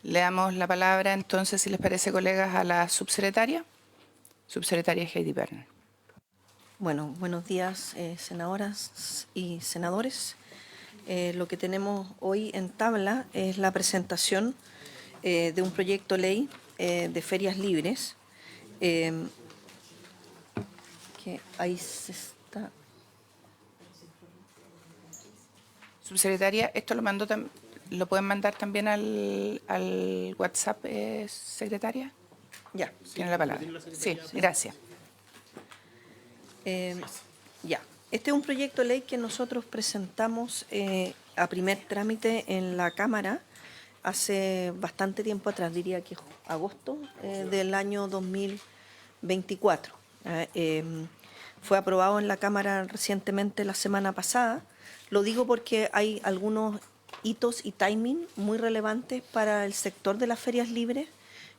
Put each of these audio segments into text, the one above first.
Le damos la palabra entonces, si les parece, colegas, a la subsecretaria Heidi Berner. Bueno, buenos días, senadoras y senadores. Lo que tenemos hoy en tabla es la presentación de un proyecto ley de ferias libres, que ahí se está. Subsecretaria, esto lo pueden mandar también al WhatsApp, secretaria. Ya. Tiene la palabra. Sí, gracias. Ya. Este es un proyecto de ley que nosotros presentamos a primer trámite en la Cámara hace bastante tiempo atrás, diría que agosto del año 2024. Fue aprobado en la Cámara recientemente la semana pasada. Lo digo porque hay algunos hitos y timing muy relevantes para el sector de las ferias libres,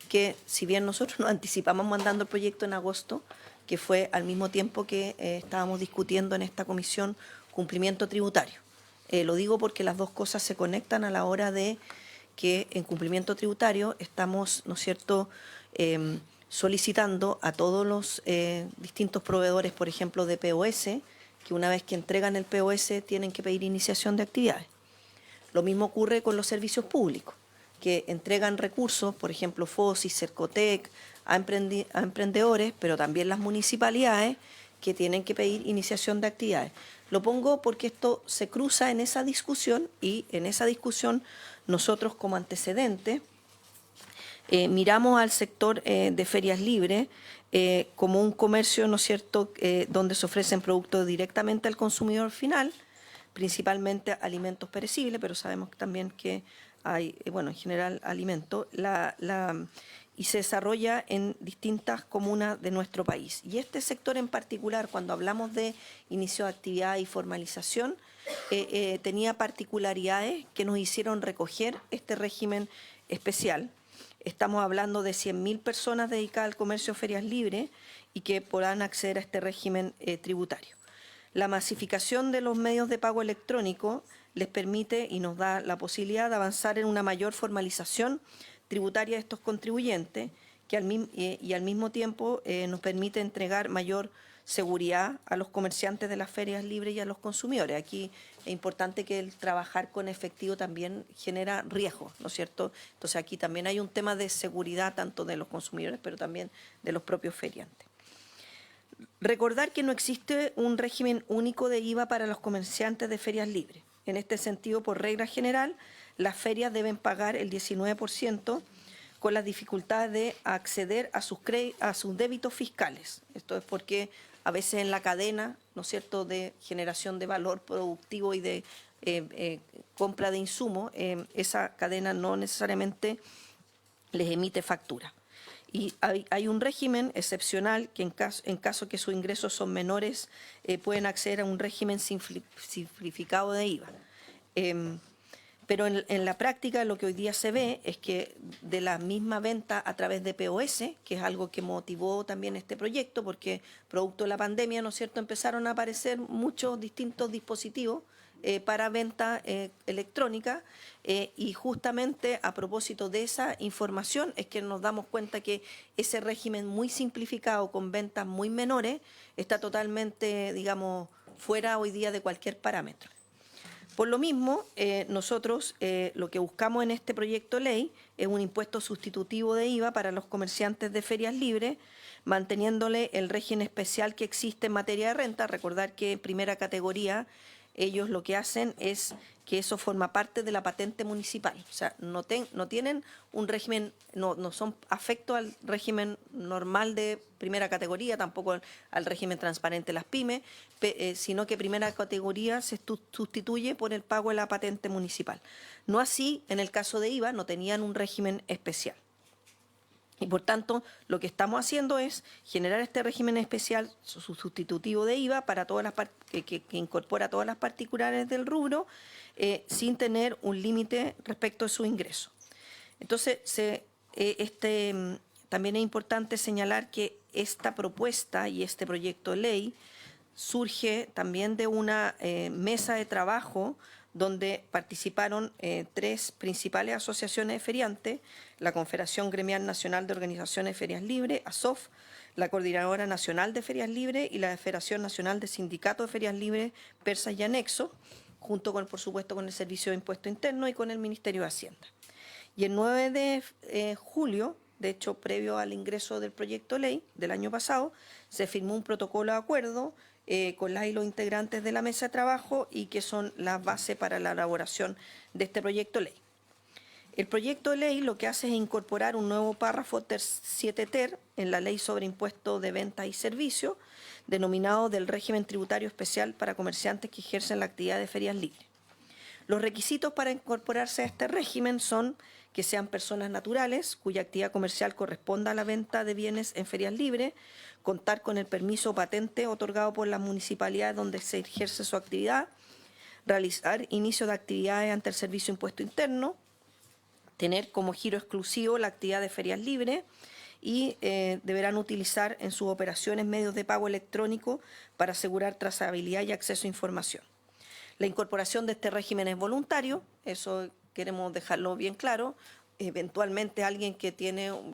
que si bien nosotros nos anticipamos mandando el proyecto en agosto, que fue al mismo tiempo que estábamos discutiendo en esta comisión cumplimiento tributario. Lo digo porque las dos cosas se conectan a la hora de que en cumplimiento tributario estamos, ¿no es cierto?, solicitando a todos los distintos proveedores, por ejemplo, de POS, que una vez que entregan el POS tienen que pedir iniciación de actividades. Lo mismo ocurre con los servicios públicos, que entregan recursos, por ejemplo, FOSI, Cercotec, a emprendedores, pero también las municipalidades que tienen que pedir iniciación de actividades. Lo pongo porque esto se cruza en esa discusión y en esa discusión nosotros como antecedente miramos al sector de ferias libres como un comercio, ¿no es cierto?, donde se ofrecen productos directamente al consumidor final, principalmente alimentos perecibles, pero sabemos también que hay, bueno, en general alimentos, y se desarrolla en distintas comunas de nuestro país. Y este sector en particular, cuando hablamos de inicio de actividad y formalización, tenía particularidades que nos hicieron recoger este régimen especial. Estamos hablando de 100.000 personas dedicadas al comercio de ferias libres y que podrán acceder a este régimen tributario. La masificación de los medios de pago electrónico les permite y nos da la posibilidad de avanzar en una mayor formalización tributaria de estos contribuyentes que al mismo tiempo nos permite entregar mayor seguridad a los comerciantes de las ferias libres y a los consumidores. Aquí es importante que el trabajar con efectivo también genera riesgo, ¿no es cierto? Entonces aquí también hay un tema de seguridad tanto de los consumidores, pero también de los propios feriantes. Recordar que no existe un régimen único de IVA para los comerciantes de ferias libres. En este sentido, por regla general, las ferias deben pagar el 19% con las dificultades de acceder a sus débitos fiscales. Esto es porque a veces en la cadena, ¿no es cierto?, de generación de valor productivo y de compra de insumos, esa cadena no necesariamente les emite factura. Y hay un régimen excepcional que en caso que sus ingresos son menores pueden acceder a un régimen simplificado de IVA. Pero en la práctica lo que hoy día se ve es que de la misma venta a través de POS, que es algo que motivó también este proyecto, porque producto de la pandemia, ¿no es cierto?, empezaron a aparecer muchos distintos dispositivos para venta electrónica y justamente a propósito de esa información es que nos damos cuenta que ese régimen muy simplificado con ventas muy menores está totalmente, digamos, fuera hoy día de cualquier parámetro. Por lo mismo, nosotros lo que buscamos en este proyecto de ley es un impuesto sustitutivo de IVA para los comerciantes de ferias libres, manteniéndole el régimen especial que existe en materia de renta. Recordar que en primera categoría ellos lo que hacen es que eso forma parte de la patente municipal. O sea, no tienen un régimen, no son afectos al régimen normal de primera categoría, tampoco al régimen transparente de las pymes, sino que primera categoría se sustituye por el pago de la patente municipal. No así, en el caso de IVA, no tenían un régimen especial. Y por tanto, lo que estamos haciendo es generar este régimen especial sustitutivo de IVA para todas las que incorpora todas las particulares del rubro sin tener un límite respecto a su ingreso. Entonces, también es importante señalar que esta propuesta y este proyecto de ley surge también de una mesa de trabajo donde participaron 3 principales asociaciones de feriantes, la Confederación Gremial Nacional de Organizaciones de Ferias Libres, ASOF, la Coordinadora Nacional de Ferias Libres y la Federación Nacional de Sindicatos de Ferias Libres, Persas y Anexos, junto con, por supuesto, con el Servicio de Impuesto Interno y con el Ministerio de Hacienda. Y el 9 de julio, de hecho, previo al ingreso del proyecto de ley del año pasado, se firmó un protocolo de acuerdo con las y los integrantes de la mesa de trabajo y que son las bases para la elaboración de este proyecto de ley. El proyecto de ley lo que hace es incorporar un nuevo párrafo 7 ter en la Ley sobre Impuestos de Ventas y Servicios, denominado del régimen tributario especial para comerciantes que ejercen la actividad de ferias libres. Los requisitos para incorporarse a este régimen son que sean personas naturales, cuya actividad comercial corresponda a la venta de bienes en ferias libres, contar con el permiso o patente otorgado por las municipalidades donde se ejerce su actividad, realizar inicio de actividades ante el Servicio de Impuesto Interno, tener como giro exclusivo la actividad de ferias libres y deberán utilizar en sus operaciones medios de pago electrónico para asegurar trazabilidad y acceso a información. La incorporación de este régimen es voluntario, eso queremos dejarlo bien claro. Eventualmente alguien que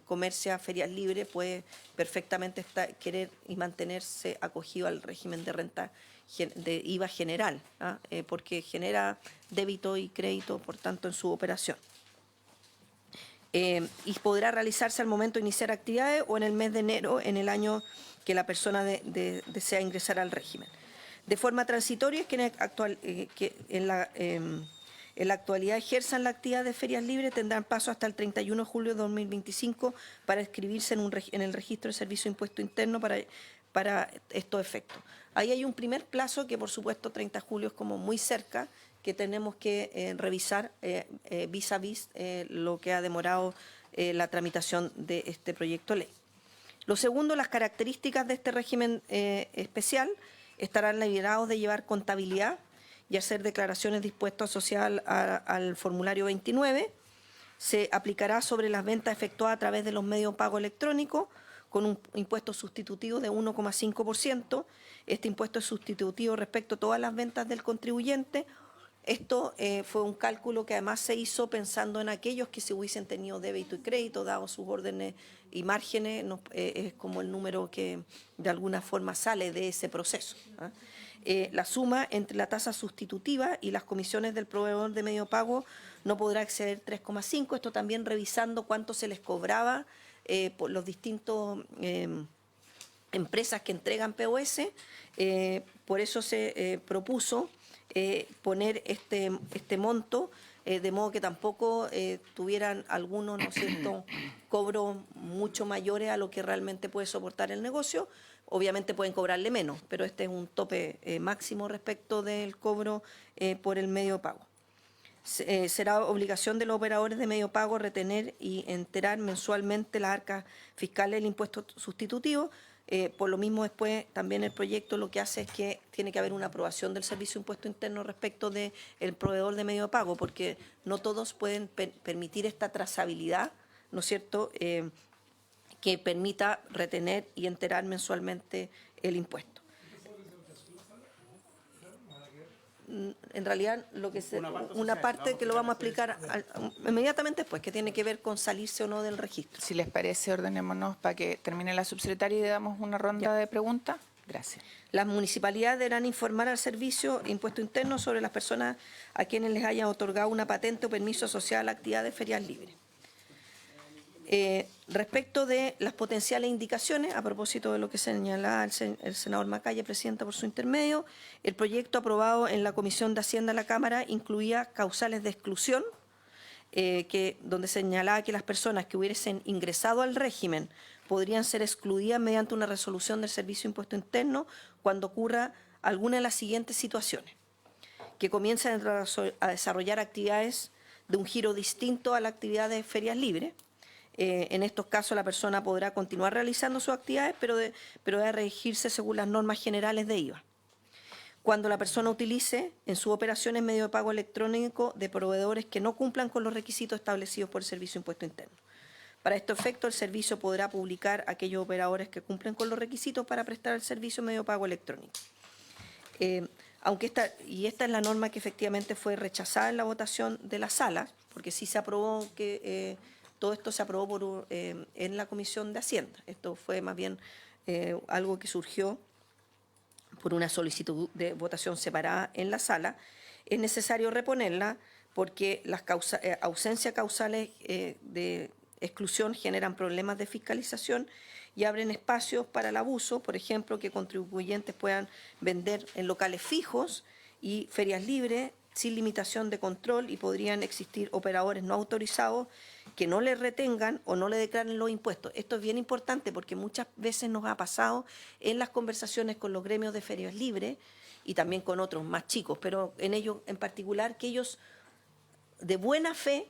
comercia ferias libres puede perfectamente querer y mantenerse acogido al régimen de renta de IVA general, porque genera débito y crédito, por tanto, en su operación. Y podrá realizarse al momento de iniciar actividades o en el mes de enero en el año que la persona desea ingresar al régimen. De forma transitoria, quienes en la actualidad ejerzan la actividad de ferias libres tendrán paso hasta el 31 de julio de 2025 para inscribirse en el registro de Servicio de Impuesto Interno para estos efectos. Ahí hay un primer plazo que, por supuesto, 30 de julio es como muy cerca, que tenemos que revisar vis a vis lo que ha demorado la tramitación de este proyecto de ley. Lo segundo, las características de este régimen especial estarán liberados de llevar contabilidad y hacer declaraciones de impuestos asociadas al formulario 29. Se aplicará sobre las ventas efectuadas a través de los medios de pago electrónicos con un impuesto sustitutivo de 1,5%. Este impuesto es sustitutivo respecto a todas las ventas del contribuyente. Esto fue un cálculo que además se hizo pensando en aquellos que se hubiesen tenido débito y crédito, dado sus órdenes y márgenes, es como el número que de alguna forma sale de ese proceso. La suma entre la tasa sustitutiva y las comisiones del proveedor de medio pago no podrá exceder 3,5. Esto también revisando cuánto se les cobraba por los distintos empresas que entregan POS. Por eso se propuso poner este monto, de modo que tampoco tuvieran algunos, ¿no es cierto?, cobros mucho mayores a lo que realmente puede soportar el negocio. Obviamente pueden cobrarle menos, pero este es un tope máximo respecto del cobro por el medio de pago. Será obligación de los operadores de medio pago retener y enterar mensualmente las arcas fiscales del impuesto sustitutivo. Por lo mismo, después también el proyecto lo que hace es que tiene que haber una aprobación del Servicio de Impuesto Interno respecto del proveedor de medio de pago, porque no todos pueden permitir esta trazabilidad, ¿no es cierto?, que permita retener y enterar mensualmente el impuesto. En realidad, una parte que lo vamos a explicar inmediatamente después, que tiene que ver con salirse o no del registro. Si les parece, ordenémonos para que termine la subsecretaria y le damos una ronda de preguntas. Gracias. Las municipalidades deberán informar al Servicio de Impuesto Interno sobre las personas a quienes les hayan otorgado una patente o permiso asociado a la actividad de ferias libres. Respecto de las potenciales indicaciones, a propósito de lo que señalaba el senador Macaya, presidenta, por su intermedio, el proyecto aprobado en la Comisión de Hacienda de la Cámara incluía causales de exclusión, donde señalaba que las personas que hubiesen ingresado al régimen podrían ser excluidas mediante una resolución del Servicio de Impuesto Interno cuando ocurra alguna de las siguientes situaciones: que comiencen a desarrollar actividades de un giro distinto a la actividad de ferias libres. En estos casos la persona podrá continuar realizando sus actividades, pero debe regirse según las normas generales de IVA. Cuando la persona utilice en sus operaciones medio de pago electrónico de proveedores que no cumplan con los requisitos establecidos por el Servicio de Impuesto Interno. Para este efecto, el servicio podrá publicar aquellos operadores que cumplen con los requisitos para prestar el servicio medio de pago electrónico. Aunque esta es la norma que efectivamente fue rechazada en la votación de la sala, porque sí se aprobó que todo esto se aprobó en la Comisión de Hacienda. Esto fue más bien algo que surgió por una solicitud de votación separada en la sala. Es necesario reponerla porque las ausencias causales de exclusión generan problemas de fiscalización y abren espacios para el abuso, por ejemplo, que contribuyentes puedan vender en locales fijos y ferias libres sin limitación de control, y podrían existir operadores no autorizados que no le retengan o no le declaren los impuestos. Esto es bien importante porque muchas veces nos ha pasado en las conversaciones con los gremios de ferias libres y también con otros más chicos, pero en ellos en particular, que ellos de buena fe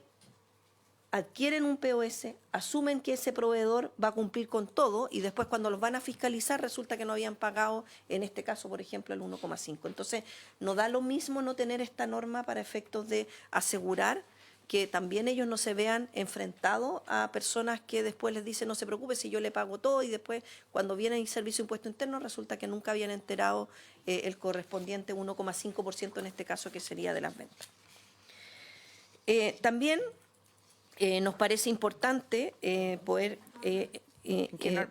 adquieren un POS, asumen que ese proveedor va a cumplir con todo y después cuando los van a fiscalizar resulta que no habían pagado, en este caso, por ejemplo, el 1,5. Entonces, no da lo mismo no tener esta norma para efectos de asegurar que también ellos no se vean enfrentados a personas que después les dicen no se preocupe si yo le pago todo, y después cuando viene el servicio de impuesto interno resulta que nunca habían enterado el correspondiente 1,5% en este caso, que sería de las ventas. También nos parece importante poder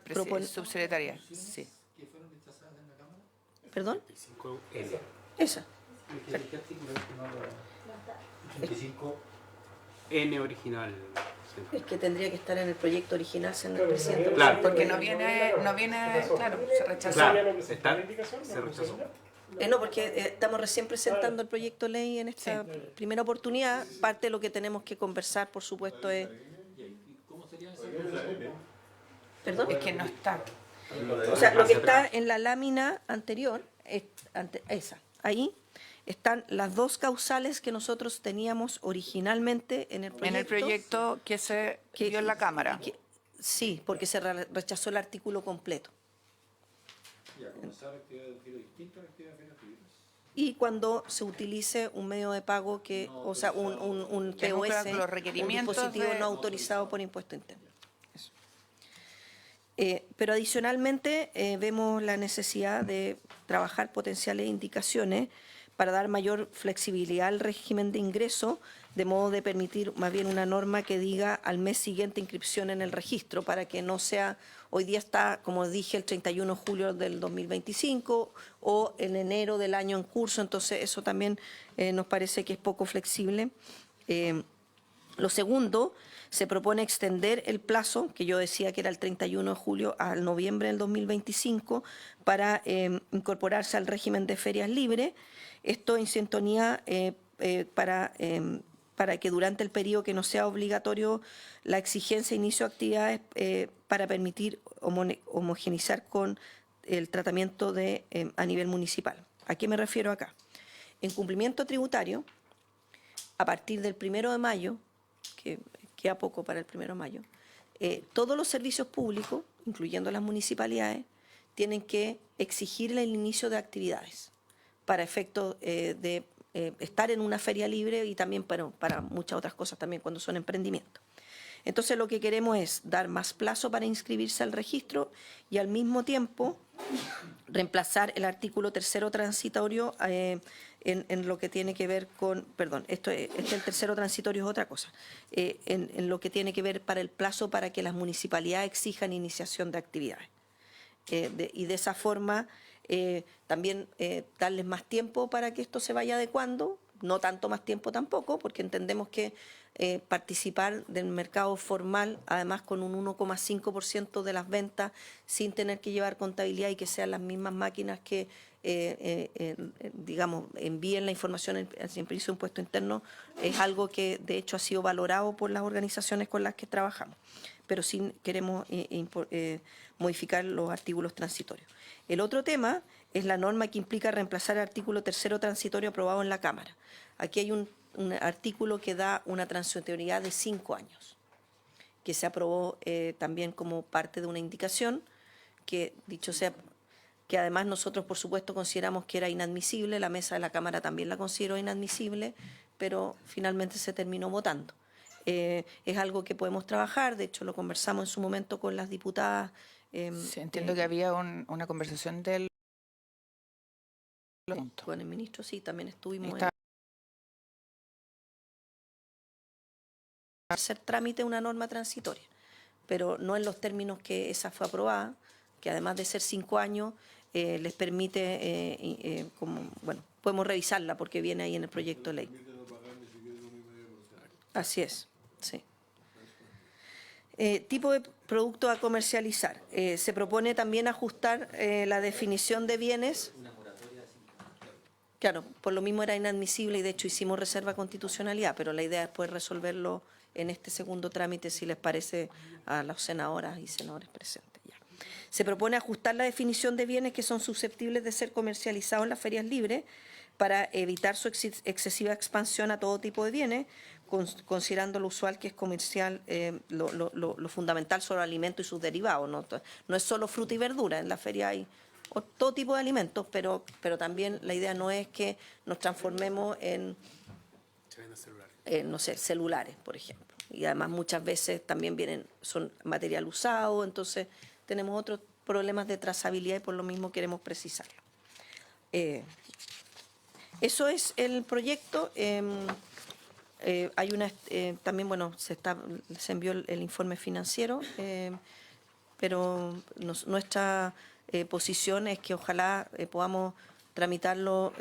proponer. Subsecretaria, sí. ¿Que fueron rechazadas en la Cámara? ¿Perdón? 85L. Esa. ¿Qué artículo es que no lo... 85? N original. Sí. Es que tendría que estar en el proyecto original, señor presidente. Claro. Porque no viene, claro, se rechazó. Claro, está, se rechazó. No, porque estamos recién presentando el proyecto de ley en esta primera oportunidad. Parte de lo que tenemos que conversar, por supuesto, es... ¿Cómo sería esa? ¿Perdón? Es que no está. O sea, lo que está en la lámina anterior, esa, ahí están las dos causales que nosotros teníamos originalmente en el proyecto. En el proyecto que se dio en la Cámara. Sí, porque se rechazó el artículo completo. Ya, comenzar actividades de giro distintas a actividades financieras. Y cuando se utilice un medio de pago que, o sea, un Que POS, cumpla con los un requerimientos dispositivo de- no autorizado por impuesto interno. Eso. Pero adicionalmente vemos la necesidad de trabajar potenciales indicaciones para dar mayor flexibilidad al régimen de ingreso, de modo de permitir más bien una norma que diga al mes siguiente inscripción en el registro, para que no sea, hoy día está, como dije, el 31 de julio del 2025 o en enero del año en curso, entonces eso también nos parece que es poco flexible. Lo segundo, se propone extender el plazo, que yo decía que era el 31 de julio, al noviembre del 2025, para incorporarse al régimen de ferias libres. Esto en sintonía para que durante el periodo que no sea obligatorio la exigencia de inicio de actividades para permitir homogeneizar con el tratamiento a nivel municipal. ¿A qué me refiero acá? En cumplimiento tributario, a partir del 1 de mayo, que queda poco para el 1 de mayo, todos los servicios públicos, incluyendo las municipalidades, tienen que exigir el inicio de actividades para efectos de estar en una feria libre y también para muchas otras cosas también cuando son emprendimientos. Entonces lo que queremos es dar más plazo para inscribirse al registro y al mismo tiempo reemplazar el artículo 3º transitorio en lo que tiene que ver con, perdón, el 3º transitorio es otra cosa, en lo que tiene que ver para el plazo para que las municipalidades exijan iniciación de actividades. Y de esa forma también darles más tiempo para que esto se vaya adecuando, no tanto más tiempo tampoco, porque entendemos que participar del mercado formal, además con un 1,5% de las ventas, sin tener que llevar contabilidad y que sean las mismas máquinas que, digamos, envíen la información al servicio de impuesto interno, es algo que de hecho ha sido valorado por las organizaciones con las que trabajamos, pero sí queremos modificar los artículos transitorios. El otro tema es la norma que implica reemplazar el artículo 3º transitorio aprobado en la Cámara. Aquí hay un artículo que da una transitoriedad de 5 años, que se aprobó también como parte de una indicación, que dicho sea, que además nosotros por supuesto consideramos que era inadmisible, la mesa de la Cámara también la consideró inadmisible, pero finalmente se terminó votando. Es algo que podemos trabajar, de hecho lo conversamos en su momento con las diputadas. Sí, entiendo que había una conversación del punto. Con el ministro sí, también estuvimos Está- en hacer trámite una norma transitoria, pero no en los términos que esa fue aprobada, que además de ser 5 años, les permite, como, bueno, podemos revisarla porque viene ahí en el proyecto de ley. Así es, sí. Tipo de producto a comercializar. Se propone también ajustar la definición de bienes. Claro, por lo mismo era inadmisible y de hecho hicimos reserva de constitucionalidad, pero la idea es poder resolverlo en este segundo trámite, si les parece a las senadoras y senadores presentes. Ya. Se propone ajustar la definición de bienes que son susceptibles de ser comercializados en las ferias libres para evitar su excesiva expansión a todo tipo de bienes, considerando lo usual que es comercial, lo fundamental son los alimentos y sus derivados. No es solo fruta y verdura, en la feria hay todo tipo de alimentos, pero también la idea no es que nos transformemos en, no sé, celulares, por ejemplo. Y además muchas veces también son material usado, entonces tenemos otros problemas de trazabilidad y por lo mismo queremos precisarlo. Eso es el proyecto. Hay también, bueno, se envió el informe financiero, pero nuestra posición es que ojalá podamos tramitarlo.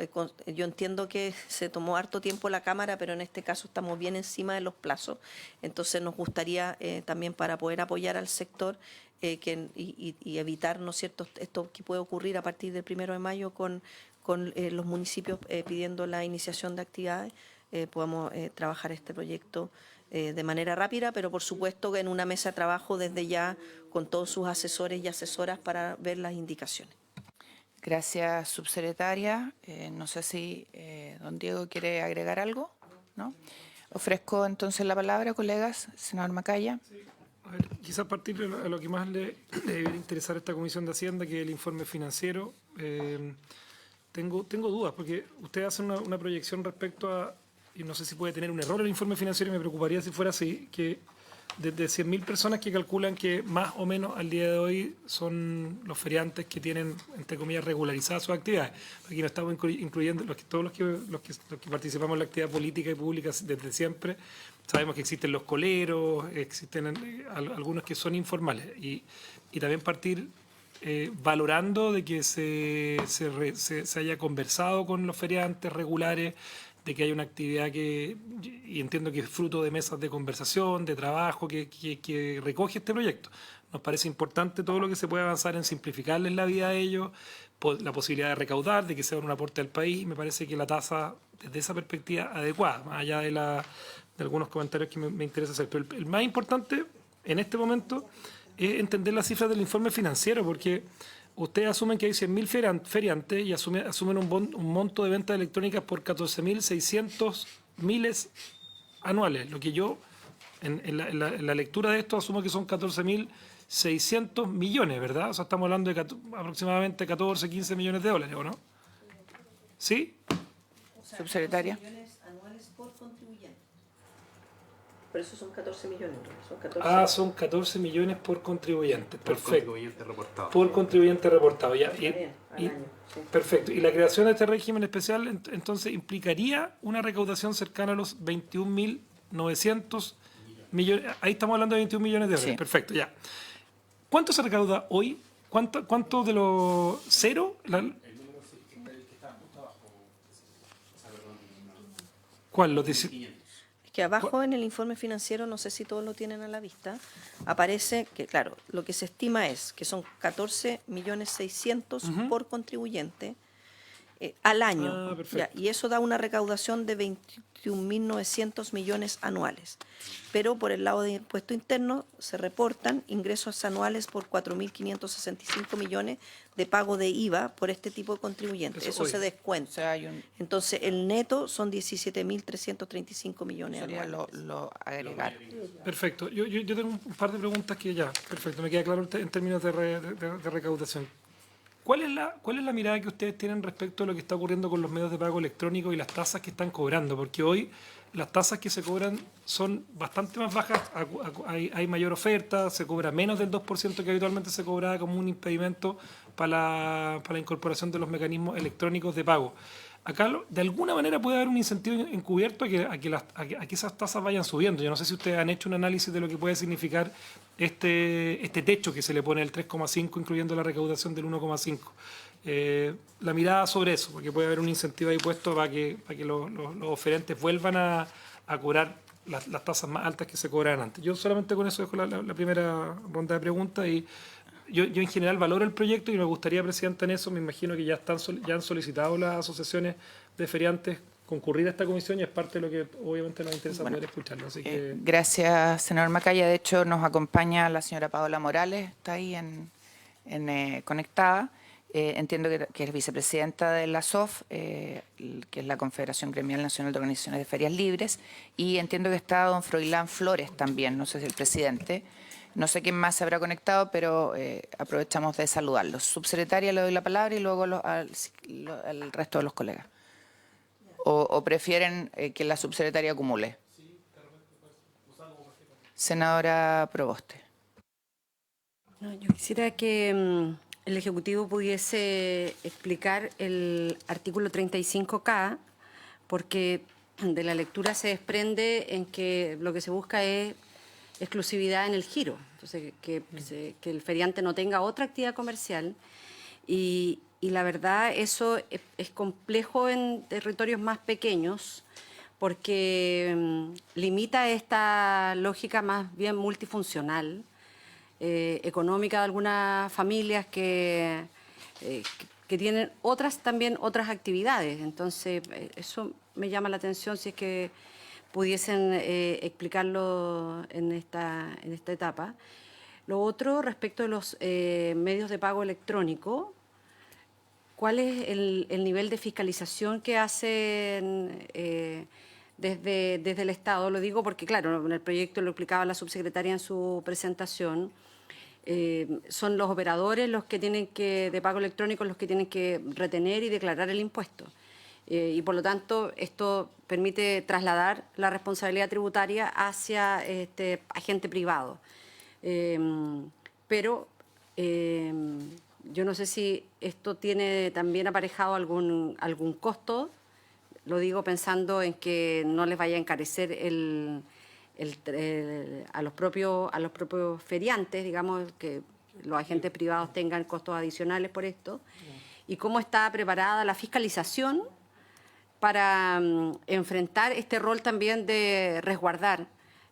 Yo entiendo que se tomó harto tiempo la Cámara, pero en este caso estamos bien encima de los plazos. Entonces nos gustaría también, para poder apoyar al sector y evitar, ¿no es cierto?, esto que puede ocurrir a partir del 1 de mayo con los municipios pidiendo la iniciación de actividades, podamos trabajar este proyecto de manera rápida, pero por supuesto que en una mesa de trabajo desde ya con todos sus asesores y asesoras para ver las indicaciones. Gracias, subsecretaria. No sé si don Diego quiere agregar algo, ¿no? Ofrezco entonces la palabra, colegas. Senador Macaya. A ver, quizás partir de lo que más le debe interesar a esta Comisión de Hacienda, que es el informe financiero. Tengo dudas, porque usted hace una proyección respecto a, y no sé si puede tener un error el informe financiero, y me preocuparía si fuera así, que desde 100.000 personas que calculan que más o menos al día de hoy son los feriantes que tienen, entre comillas, regularizadas sus actividades. Aquí no estamos incluyendo todos los que participamos en la actividad política y pública desde siempre. Sabemos que existen los coleros, existen algunos que son informales. Y también partir valorando de que se haya conversado con los feriantes regulares, de que hay una actividad y entiendo que es fruto de mesas de conversación, de trabajo que recoge este proyecto. Nos parece importante todo lo que se puede avanzar en simplificarles la vida a ellos, la posibilidad de recaudar, de que sea un aporte al país, y me parece que la tasa, desde esa perspectiva, adecuada, más allá de algunos comentarios que me interesa hacer. Pero el más importante en este momento es entender las cifras del informe financiero, porque ustedes asumen que hay 100.000 feriantes y asumen un monto de ventas electrónicas por 14.600 miles anuales. Lo que yo, en la lectura de esto, asumo que son 14.600 millones, ¿verdad? O sea, estamos hablando de aproximadamente 14, 15 millones de dólares, ¿o no? ¿Sí? Subsecretaria. 14 millones anuales por contribuyente. Por eso son 14 millones. Son 14 millones por contribuyente. Por Perfecto. contribuyente reportado. Por contribuyente reportado. Ya. Al año, sí. Perfecto. Y la creación de este régimen especial entonces implicaría una recaudación cercana a los 21.900 millones. Ahí estamos hablando de 21 millones de dólares. Sí. Perfecto, ya. ¿Cuánto se recauda hoy? ¿Cuánto de los cero? ¿Cuál? Los 10. Que abajo en el informe financiero, no sé si todos lo tienen a la vista, aparece que, claro, lo que se estima es que son 14.600.000 por contribuyente al año. Perfecto. Y eso da una recaudación de 21.900 millones anuales. Pero por el lado de impuesto interno se reportan ingresos anuales por 4.565 millones de pago de IVA por este tipo de contribuyentes. Eso se O descuenta. sea, hay un, Entonces, el neto son 17.335 millones sería anuales. lo agregar. Perfecto. Yo tengo un par de preguntas que ya, perfecto, me queda claro en términos de recaudación. ¿Cuál es la mirada que ustedes tienen respecto a lo que está ocurriendo con los medios de pago electrónicos y las tasas que están cobrando? Porque hoy las tasas que se cobran son bastante más bajas, hay mayor oferta, se cobra menos del 2% que habitualmente se cobraba como un impedimento para la incorporación de los mecanismos electrónicos de pago. Acá, de alguna manera, puede haber un incentivo encubierto a que esas tasas vayan subiendo. Yo no sé si ustedes han hecho un análisis de lo que puede significar este techo que se le pone el 3,5, incluyendo la recaudación del 1,5. La mirada sobre eso, porque puede haber un incentivo ahí puesto para que los oferentes vuelvan a cobrar las tasas más altas que se cobraban antes. Yo solamente con eso dejo la primera ronda de preguntas y yo en general valoro el proyecto y me gustaría, Presidenta, en eso, me imagino que ya han solicitado las asociaciones de feriantes concurrir a esta comisión y es parte de lo que obviamente nos interesa poder escucharlo. Así que... Gracias, senador Macaya. De hecho, nos acompaña la señora Paola Morales, está ahí conectada. Entiendo que es vicepresidenta de la SOF, que es la Confederación Gremial Nacional de Organizaciones de Ferias Libres, y entiendo que está don Froilán Flores también, no sé si el presidente. No sé quién más se habrá conectado, pero aprovechamos de saludarlos. Subsecretaria, le doy la palabra y luego al resto de los colegas. ¿O prefieren que la subsecretaria acumule? Senadora Proboste. No, yo quisiera que el Ejecutivo pudiese explicar el artículo 35K, porque de la lectura se desprende en que lo que se busca es exclusividad en el giro, entonces que el feriante no tenga otra actividad comercial y la verdad eso es complejo en territorios más pequeños porque limita esta lógica más bien multifuncional, económica de algunas familias que tienen también otras actividades. Entonces, eso me llama la atención si es que pudiesen explicarlo en esta etapa. Lo otro, respecto de los medios de pago electrónico, ¿cuál es el nivel de fiscalización que hacen desde el Estado? Lo digo porque, claro, en el proyecto lo explicaba la subsecretaria en su presentación, son los operadores de pago electrónico los que tienen que retener y declarar el impuesto. Y por lo tanto, esto permite trasladar la responsabilidad tributaria hacia agente privado. Pero yo no sé si esto tiene también aparejado algún costo, lo digo pensando en que no les vaya a encarecer a los propios feriantes, digamos, que los agentes privados tengan costos adicionales por esto, y cómo está preparada la fiscalización para enfrentar este rol también de resguardar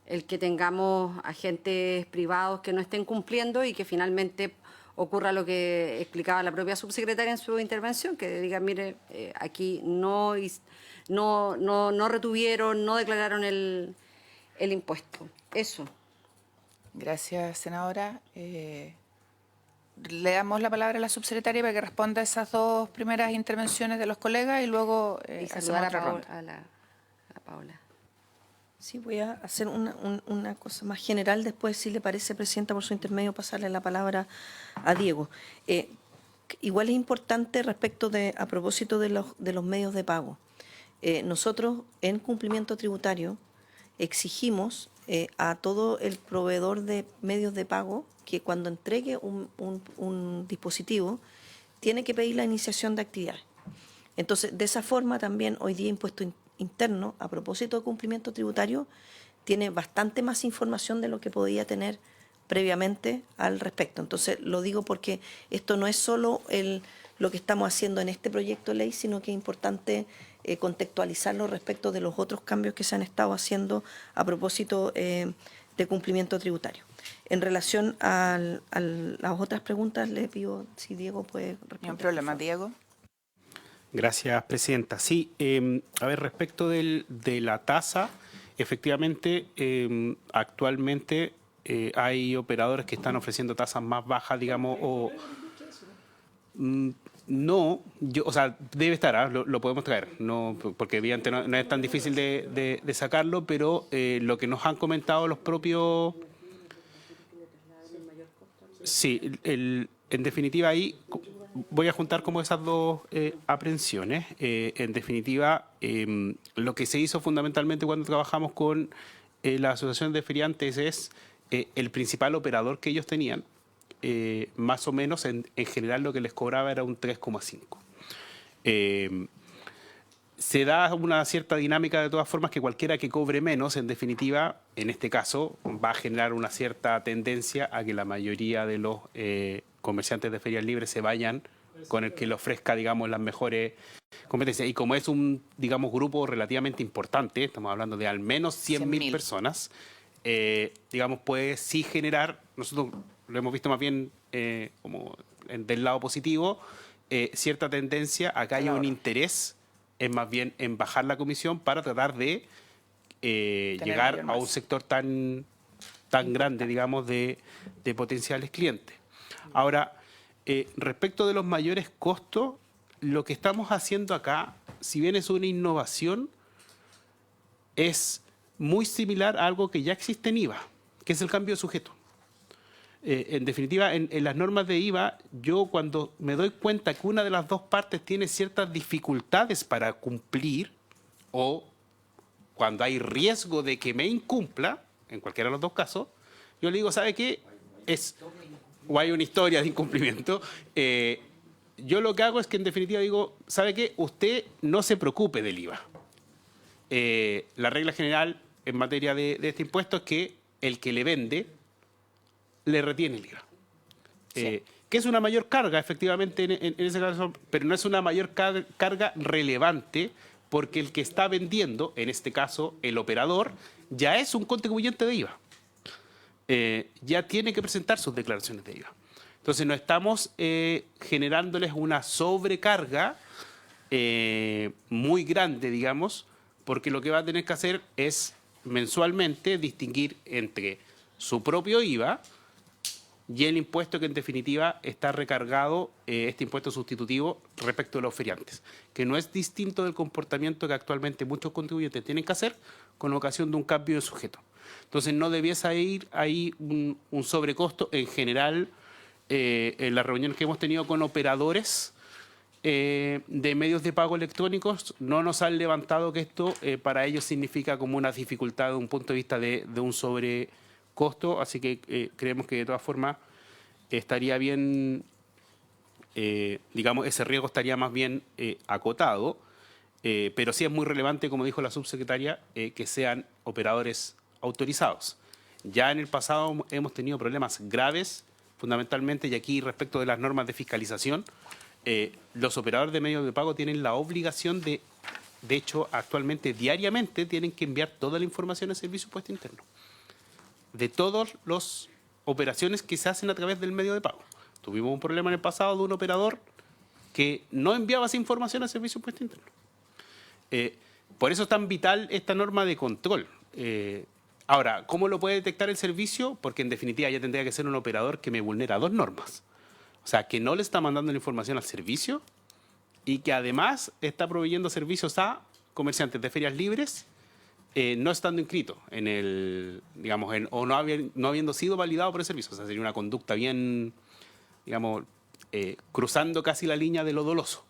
el que tengamos agentes privados que no estén cumpliendo y que finalmente ocurra lo que explicaba la propia subsecretaria en su intervención, que digan, mire, aquí no retuvieron, no declararon el impuesto. Eso. Gracias, senadora. Le damos la palabra a la subsecretaria para que responda a esas dos primeras intervenciones de los colegas y luego Y hacemos saludar otra ronda. a Paola. Sí, voy a hacer una cosa más general después, si le parece, Presidenta, por su intermedio, pasarle la palabra a Diego. Igual es importante a propósito de los medios de pago. Nosotros, en cumplimiento tributario, exigimos a todo el proveedor de medios de pago que cuando entregue un dispositivo tiene que pedir la iniciación de actividades. Entonces, de esa forma también hoy día Impuesto Interno, a propósito de cumplimiento tributario, tiene bastante más información de lo que podía tener previamente al respecto. Entonces, lo digo porque esto no es solo lo que estamos haciendo en este proyecto de ley, sino que es importante contextualizarlo respecto de los otros cambios que se han estado haciendo a propósito de cumplimiento tributario. En relación a las otras preguntas, le pido si Diego puede responder. No hay problema, Diego. Gracias, Presidenta. Sí, a ver, respecto de la tasa, efectivamente, actualmente hay operadores que están ofreciendo tasas más bajas, digamos, o... No, o sea, debe estar, lo podemos traer, no, porque evidentemente no es tan difícil de sacarlo, pero lo que nos han comentado los propios... Sí, en definitiva ahí, voy a juntar como esas dos aprehensiones. En definitiva, lo que se hizo fundamentalmente cuando trabajamos con la Asociación de Feriantes es el principal operador que ellos tenían, más o menos en general lo que les cobraba era un 3,5. Se da una cierta dinámica de todas formas que cualquiera que cobre menos, en definitiva, en este caso, va a generar una cierta tendencia a que la mayoría de los comerciantes de ferias libres se vayan con el que le ofrezca, digamos, las mejores competencias. Y como es un, digamos, grupo relativamente importante, estamos hablando de al menos 100.000 personas, digamos, puede sí generar, nosotros lo hemos visto más bien como del lado positivo, cierta tendencia a que haya un interés en más bien en bajar la comisión para tratar de llegar a un sector tan grande, digamos, de potenciales clientes. Ahora, respecto de los mayores costos, lo que estamos haciendo acá, si bien es una innovación, es muy similar a algo que ya existe en IVA, que es el cambio de sujeto. En definitiva, en las normas de IVA, yo cuando me doy cuenta que una de las dos partes tiene ciertas dificultades para cumplir o cuando hay riesgo de que me incumpla, en cualquiera de los dos casos, yo le digo, ¿sabe qué? O hay una historia de incumplimiento. Yo lo que hago es que en definitiva digo, ¿sabe qué? Usted no se preocupe del IVA. La regla general en materia de este impuesto es que el que le vende le retiene el IVA. Que es una mayor carga, efectivamente, en ese caso, pero no es una mayor carga relevante porque el que está vendiendo, en este caso el operador, ya es un contribuyente de IVA. Ya tiene que presentar sus declaraciones de IVA. Entonces no estamos generándoles una sobrecarga muy grande, digamos, porque lo que va a tener que hacer es mensualmente distinguir entre su propio IVA y el impuesto que en definitiva está recargado, este impuesto sustitutivo respecto de los feriantes, que no es distinto del comportamiento que actualmente muchos contribuyentes tienen que hacer con ocasión de un cambio de sujeto. Entonces no debiese ir ahí un sobrecosto en general. En las reuniones que hemos tenido con operadores de medios de pago electrónicos, no nos han levantado que esto para ellos significa como una dificultad desde un punto de vista de un sobrecosto, así que creemos que de todas formas estaría bien, digamos, ese riesgo estaría más bien acotado, pero sí es muy relevante, como dijo la subsecretaria, que sean operadores autorizados. Ya en el pasado hemos tenido problemas graves, fundamentalmente, y aquí respecto de las normas de fiscalización, los operadores de medios de pago tienen la obligación de hecho, actualmente, diariamente, tienen que enviar toda la información al Servicio de Impuesto Interno, de todas las operaciones que se hacen a través del medio de pago. Tuvimos un problema en el pasado de un operador que no enviaba esa información al Servicio de Impuesto Interno. Por eso es tan vital esta norma de control. Ahora, ¿cómo lo puede detectar el servicio? Porque en definitiva ya tendría que ser un operador que me vulnera dos normas. O sea, que no le está mandando la información al servicio y que además está proveyendo servicios a comerciantes de ferias libres no estando inscritos en el, digamos, o no habiendo sido validado por el servicio. O sea, sería una conducta bien, digamos, cruzando casi la línea de lo doloso.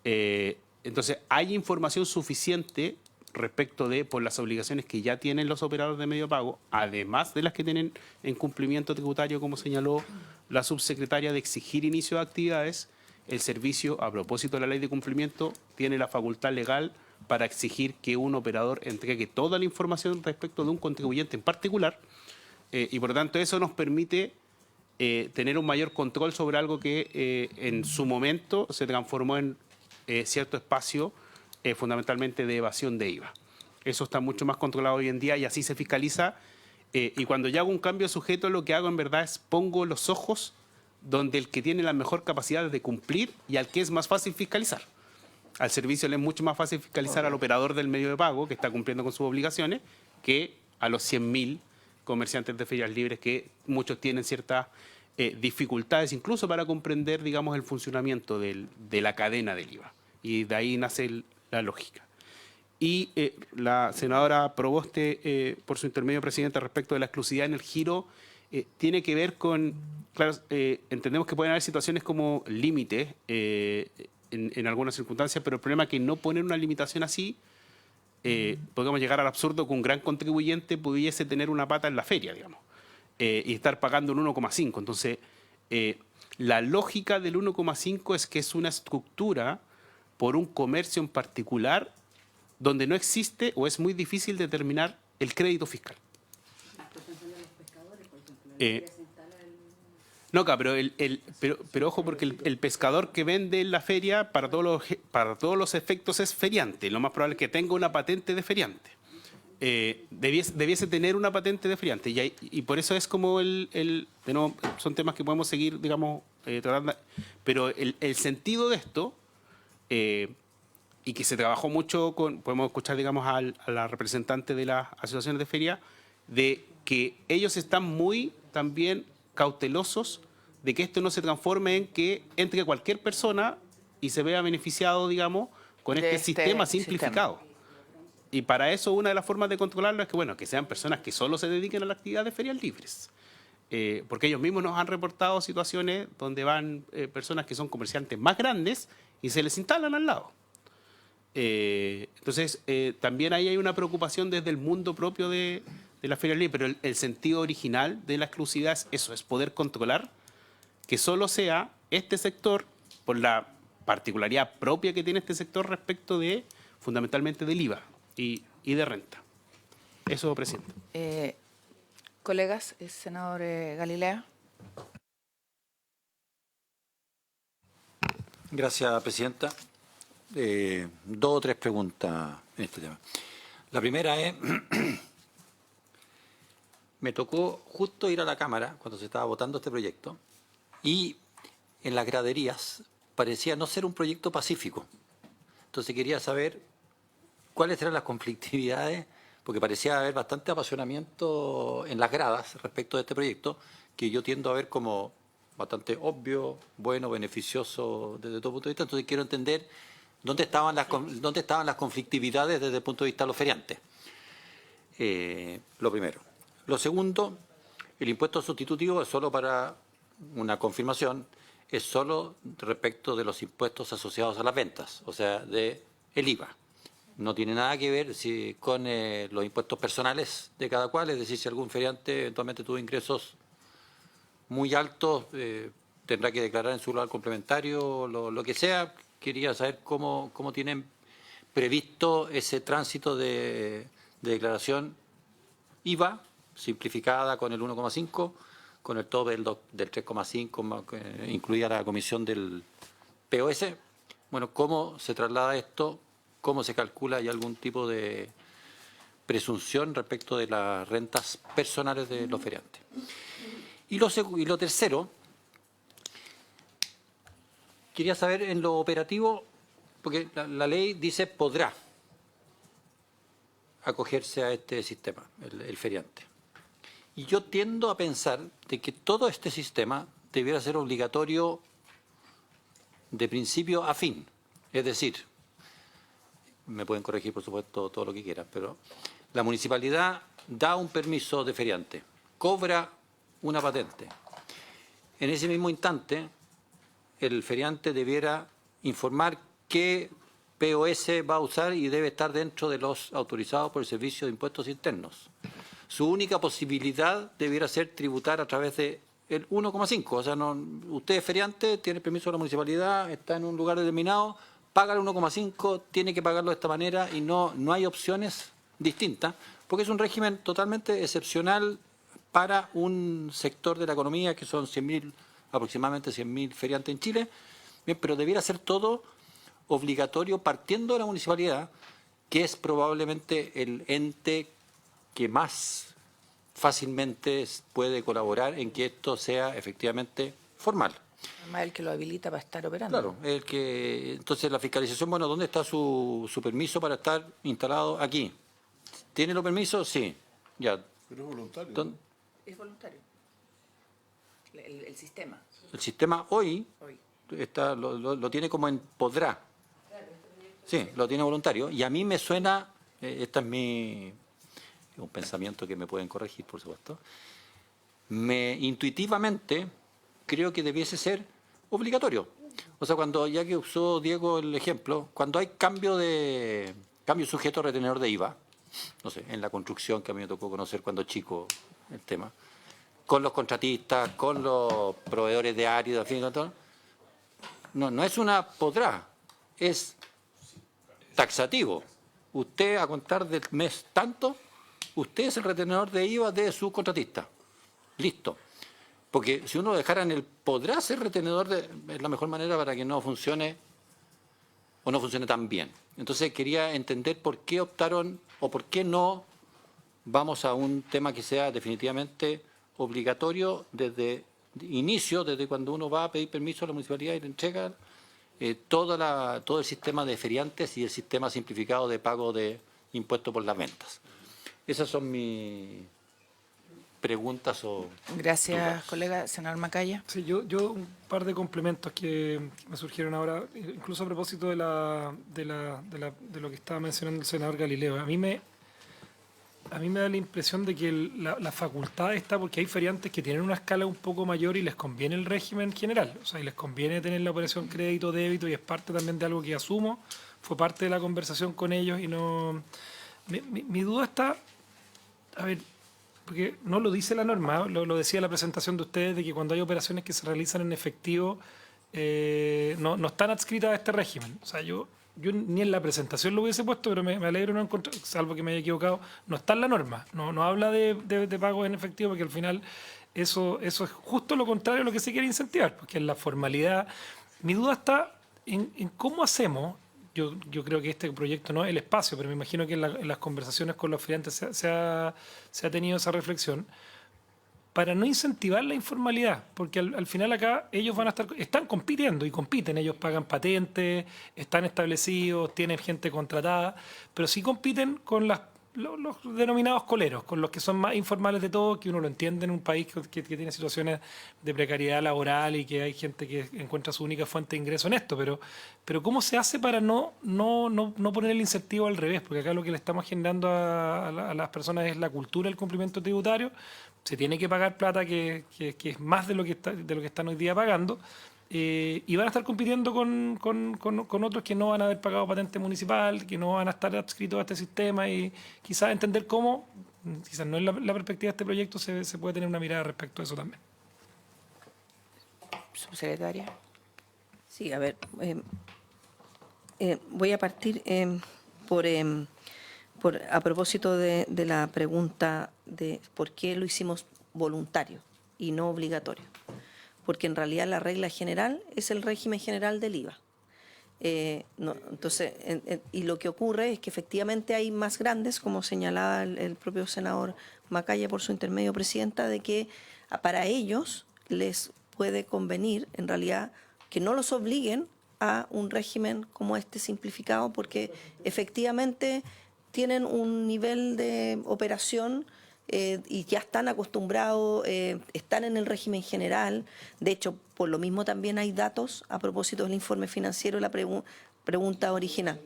Entonces, hay información suficiente respecto de por las obligaciones que ya tienen los operadores de medio pago, además de las que tienen en cumplimiento tributario, como señaló la subsecretaria, de exigir inicio de actividades. El servicio, a propósito de la ley de cumplimiento, tiene la facultad legal para exigir que un operador entregue toda la información respecto de un contribuyente en particular, y por lo tanto eso nos permite tener un mayor control sobre algo que en su momento se transformó en cierto espacio fundamentalmente de evasión de IVA. Eso está mucho más controlado hoy en día y así se fiscaliza. Y cuando yo hago un cambio de sujeto, lo que hago en verdad es pongo los ojos donde el que tiene la mejor capacidad de cumplir y al que es más fácil fiscalizar. Al servicio le es mucho más fácil fiscalizar al operador del medio de pago que está cumpliendo con sus obligaciones que a los 100.000 comerciantes de ferias libres, que muchos tienen ciertas dificultades incluso para comprender, digamos, el funcionamiento de la cadena del IVA. Y de ahí nace la lógica. Y la senadora Proboste, por su intermedio, presidenta, respecto de la exclusividad en el giro tiene que ver con, claro, entendemos que pueden haber situaciones como límites en algunas circunstancias, pero el problema es que no poner una limitación así, podemos llegar al absurdo que un gran contribuyente pudiese tener una pata en la feria, digamos, y estar pagando un 1,5. Entonces, la lógica del 1,5 es que es una estructura por un comercio en particular donde no existe o es muy difícil determinar el crédito fiscal. No, pero ojo, porque el pescador que vende en la feria para todos los efectos es feriante. Lo más probable es que tenga una patente de feriante. Debiese tener una patente de feriante. Y por eso es como de nuevo, son temas que podemos seguir, digamos, tratando. Pero el sentido de esto, y que se trabajó mucho podemos escuchar, digamos, a la representante de las asociaciones de feria, de que ellos están muy también cautelosos de que esto no se transforme en que entre cualquier persona y se vea beneficiado, digamos, con este sistema simplificado. Y para eso una de las formas de controlarlo es que, bueno, que sean personas que solo se dediquen a la actividad de ferias libres. Porque ellos mismos nos han reportado situaciones donde van personas que son comerciantes más grandes y se les instalan al lado. Entonces, también ahí hay una preocupación desde el mundo propio de la feria libre, pero el sentido original de la exclusividad es eso, es poder controlar que solo sea este sector, por la particularidad propia que tiene este sector respecto de, fundamentalmente, del IVA y de renta. Eso, presidente. Colegas, el senador Galilea. Gracias, presidenta. 2 o 3 preguntas en este tema. La primera es, me tocó justo ir a la Cámara cuando se estaba votando este proyecto y en las graderías parecía no ser un proyecto pacífico. Entonces quería saber cuáles eran las conflictividades, porque parecía haber bastante apasionamiento en las gradas respecto de este proyecto, que yo tiendo a ver como bastante obvio, bueno, beneficioso desde todo punto de vista. Entonces quiero entender dónde estaban las conflictividades desde el punto de vista de los feriantes. Lo primero. Lo segundo, el impuesto sustitutivo es solo para una confirmación, es solo respecto de los impuestos asociados a las ventas, o sea, de el IVA. No tiene nada que ver con los impuestos personales de cada cual, es decir, si algún feriante eventualmente tuvo ingresos muy altos, tendrá que declarar en su lugar complementario, lo que sea. Quería saber cómo tienen previsto ese tránsito de declaración IVA, simplificada con el 1,5, con el tope del 3,5, incluida la comisión del POS. Bueno, ¿cómo se traslada esto? ¿Cómo se calcula? ¿Hay algún tipo de presunción respecto de las rentas personales de los feriantes? Y lo tercero, quería saber en lo operativo, porque la ley dice podrá acogerse a este sistema, el feriante. Y yo tiendo a pensar de que todo este sistema debiera ser obligatorio de principio a fin. Es decir, me pueden corregir por supuesto todo lo que quieran, pero la municipalidad da un permiso de feriante, cobra una patente. En ese mismo instante, el feriante debiera informar qué POS va a usar y debe estar dentro de los autorizados por el Servicio de Impuestos Internos. Su única posibilidad debiera ser tributar a través de el 1,5. O sea, usted es feriante, tiene permiso de la municipalidad, está en un lugar determinado, paga el 1,5, tiene que pagarlo de esta manera y no hay opciones distintas, porque es un régimen totalmente excepcional para un sector de la economía que son aproximadamente 100.000 feriantes en Chile, bien, pero debiera ser todo obligatorio partiendo de la municipalidad, que es probablemente el ente que más fácilmente puede colaborar en que esto sea efectivamente formal. Además, el que lo habilita para estar operando. Claro, entonces la fiscalización, bueno, ¿dónde está su permiso para estar instalado aquí? ¿Tiene los permisos? Sí. Ya. Pero es voluntario. Es voluntario. El sistema. El sistema hoy lo tiene como en podrá. Sí, lo tiene voluntario. Y a mí me suena, un pensamiento que me pueden corregir, por supuesto, Intuitivamente creo que debiese ser obligatorio. O sea, cuando, ya que usó Diego el ejemplo, cuando hay cambio sujeto a retenedor de IVA, no sé, en la construcción, que a mí me tocó conocer cuando chico el tema, con los contratistas, con los proveedores de área, en fin, todo, no es una podrá, es taxativo. Usted, a contar del mes tanto, usted es el retenedor de IVA de su contratista. Listo. Porque si uno lo dejara en el podrá ser retenedor, es la mejor manera para que no funcione o no funcione tan bien. Entonces quería entender por qué optaron o por qué no vamos a un tema que sea definitivamente obligatorio desde inicio, desde cuando uno va a pedir permiso a la municipalidad y le entrega todo el sistema de feriantes y el sistema simplificado de pago de impuestos por las ventas. Esas son mis preguntas o Gracias, dudas. colega. Senador Macaya. Sí, yo un par de complementos que me surgieron ahora, incluso a propósito de lo que estaba mencionando el senador Galileo. A mí me da la impresión de que la facultad está porque hay feriantes que tienen una escala un poco mayor y les conviene el régimen general. O sea, y les conviene tener la operación crédito-débito y es parte también de algo que asumo. Fue parte de la conversación con ellos y no... Mi duda está... A ver, porque no lo dice la norma, lo decía la presentación de ustedes, de que cuando hay operaciones que se realizan en efectivo, no están adscritas a este régimen. O sea, yo ni en la presentación lo hubiese puesto, pero me alegro no encontrar, salvo que me haya equivocado, no está en la norma, no habla de pagos en efectivo, porque al final eso es justo lo contrario a lo que se quiere incentivar, porque en la formalidad. Mi duda está en cómo hacemos. Yo creo que este proyecto no es el espacio, pero me imagino que en las conversaciones con los feriantes se ha tenido esa reflexión para no incentivar la informalidad, porque al final acá ellos están compitiendo y compiten, ellos pagan patentes, están establecidos, tienen gente contratada, pero sí compiten con los denominados coleros, con los que son más informales de todo, que uno lo entiende en un país que tiene situaciones de precariedad laboral y que hay gente que encuentra su única fuente de ingreso en esto, pero ¿cómo se hace para no poner el incentivo al revés? Porque acá lo que le estamos generando a las personas es la cultura del cumplimiento tributario, se tiene que pagar plata que es más de lo que están hoy día pagando, y van a estar compitiendo con otros que no van a haber pagado patente municipal, que no van a estar adscritos a este sistema, y quizás entender cómo, quizás no es la perspectiva de este proyecto, se puede tener una mirada respecto a eso también. Subsecretaria. Sí, a ver, voy a partir a propósito de la pregunta de por qué lo hicimos voluntario y no obligatorio. Porque en realidad la regla general es el régimen general del IVA. Entonces, y lo que ocurre es que efectivamente hay más grandes, como señalaba el propio senador Macaya por su intermedio, presidenta, de que para ellos les puede convenir, en realidad, que no los obliguen a un régimen como este simplificado, porque efectivamente tienen un nivel de operación y ya están acostumbrados, están en el régimen general. De hecho, por lo mismo también hay datos a propósito del informe financiero, la pregunta original.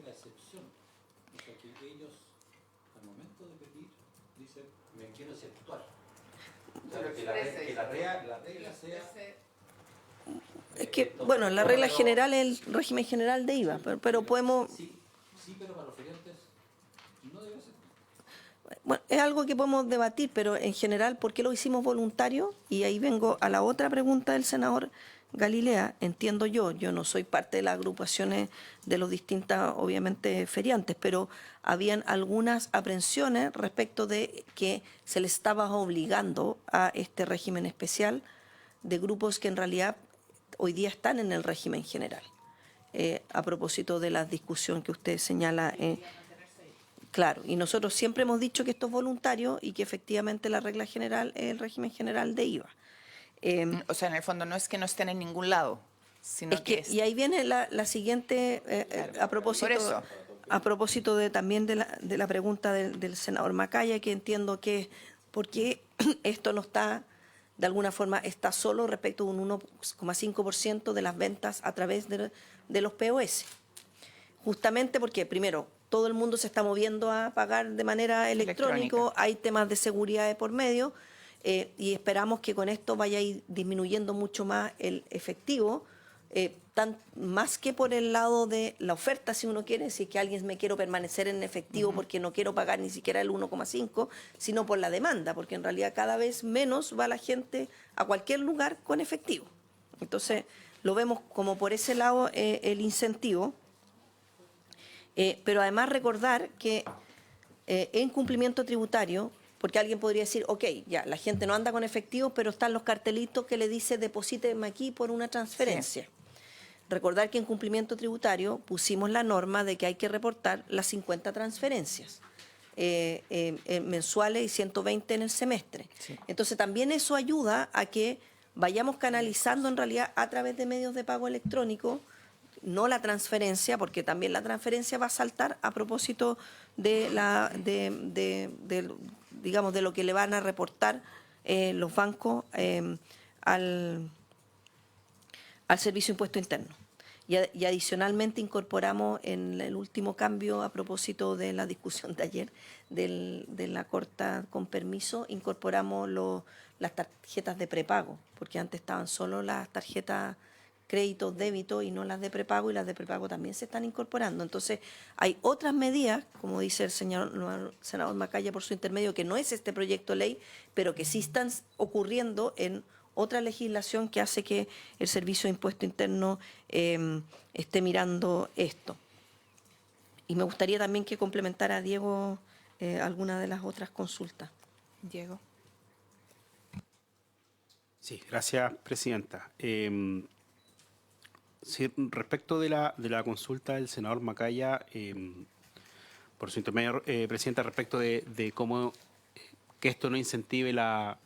Es que, bueno, la regla general es el régimen general de IVA, pero podemos... Sí, pero para los feriantes no debe ser. Bueno, es algo que podemos debatir, pero en general, ¿por qué lo hicimos voluntario? Y ahí vengo a la otra pregunta del senador Galilea. Entiendo yo no soy parte de las agrupaciones de los distintos, obviamente, feriantes, pero habían algunas aprensiones respecto de que se les estaba obligando a este régimen especial de grupos que en realidad hoy día están en el régimen general. A propósito de la discusión que usted señala. Claro, y nosotros siempre hemos dicho que esto es voluntario y que efectivamente la regla general es el régimen general de IVA. O sea, en el fondo no es que no estén en ningún lado, sino Es que, y ahí viene la siguiente, Claro, por eso. a propósito también de la pregunta del senador Macaya, que entiendo que es por qué esto no está, de alguna forma, está solo respecto de un 1,5% de las ventas a través de los POS. Justamente porque, primero, todo el mundo se está moviendo a pagar de manera electrónica, hay temas de seguridad de por medio, y esperamos que con esto vaya a ir disminuyendo mucho más el efectivo, más que por el lado de la oferta, si uno quiere, si es que alguien me quiero permanecer en efectivo porque no quiero pagar ni siquiera el 1,5, sino por la demanda, porque en realidad cada vez menos va la gente a cualquier lugar con efectivo. Entonces, lo vemos como por ese lado el incentivo, pero además recordar que en cumplimiento tributario, porque alguien podría decir, ok, ya, la gente no anda con efectivo, pero están los cartelitos que le dice deposíteme aquí por una transferencia. Sí. Recordar que en cumplimiento tributario pusimos la norma de que hay que reportar las 50 transferencias mensuales y 120 en el semestre. Sí. Entonces también eso ayuda a que vayamos canalizando en realidad a través de medios de pago electrónico, no la transferencia, porque también la transferencia va a saltar a propósito de digamos, de lo que le van a reportar los bancos al Servicio de Impuesto Interno. Y adicionalmente incorporamos en el último cambio, a propósito de la discusión de ayer de la corta con permiso, incorporamos las tarjetas de prepago, porque antes estaban solo las tarjetas créditos, débitos y no las de prepago, y las de prepago también se están incorporando. Entonces, hay otras medidas, como dice el senador Macaya por su intermedio, que no es este proyecto de ley, pero que sí están ocurriendo en otra legislación que hace que el Servicio de Impuesto Interno esté mirando esto. Y me gustaría también que complementara Diego alguna de las otras consultas. Diego. Sí, gracias, presidenta. Sí, respecto de la consulta del senador Macaya, por su intermedio, presidenta, respecto de cómo que esto no incentive la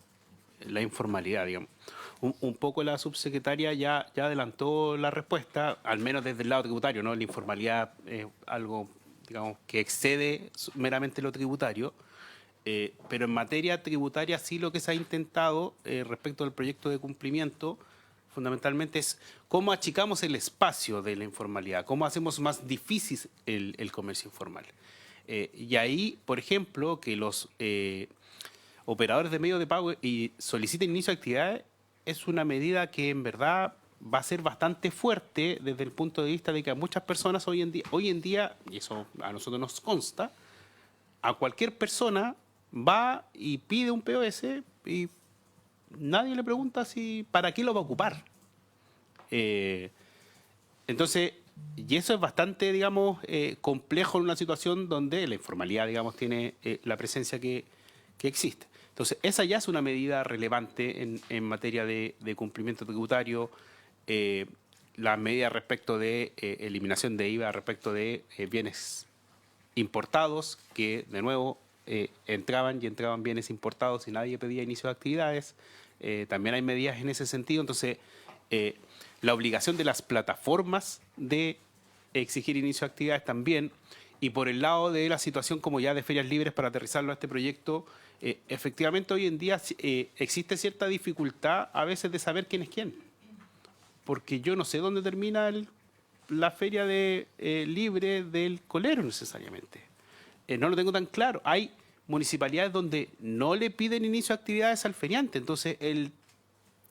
informalidad, digamos. Un poco la subsecretaria ya adelantó la respuesta, al menos desde el lado tributario, ¿no? La informalidad es algo, digamos, que excede meramente lo tributario, pero en materia tributaria sí lo que se ha intentado respecto del proyecto de cumplimiento fundamentalmente es cómo achicamos el espacio de la informalidad, cómo hacemos más difícil el comercio informal. Y ahí, por ejemplo, que los operadores de medios de pago y soliciten inicio de actividades es una medida que en verdad va a ser bastante fuerte desde el punto de vista de que a muchas personas hoy en día, y eso a nosotros nos consta, a cualquier persona va y pide un POS y nadie le pregunta si para qué lo va a ocupar. Entonces, y eso es bastante, digamos, complejo en una situación donde la informalidad, digamos, tiene la presencia que existe. Entonces, esa ya es una medida relevante en materia de cumplimiento tributario. Las medidas respecto de eliminación de IVA, respecto de bienes importados, que de nuevo entraban bienes importados y nadie pedía inicio de actividades. También hay medidas en ese sentido. Entonces, la obligación de las plataformas de exigir inicio de actividades también. Y por el lado de la situación como ya de ferias libres, para aterrizarlo a este proyecto, efectivamente hoy en día existe cierta dificultad a veces de saber quién es quién. Porque yo no sé dónde termina la feria libre del colero necesariamente. No lo tengo tan claro. Hay municipalidades donde no le piden inicio de actividades al feriante. Entonces, el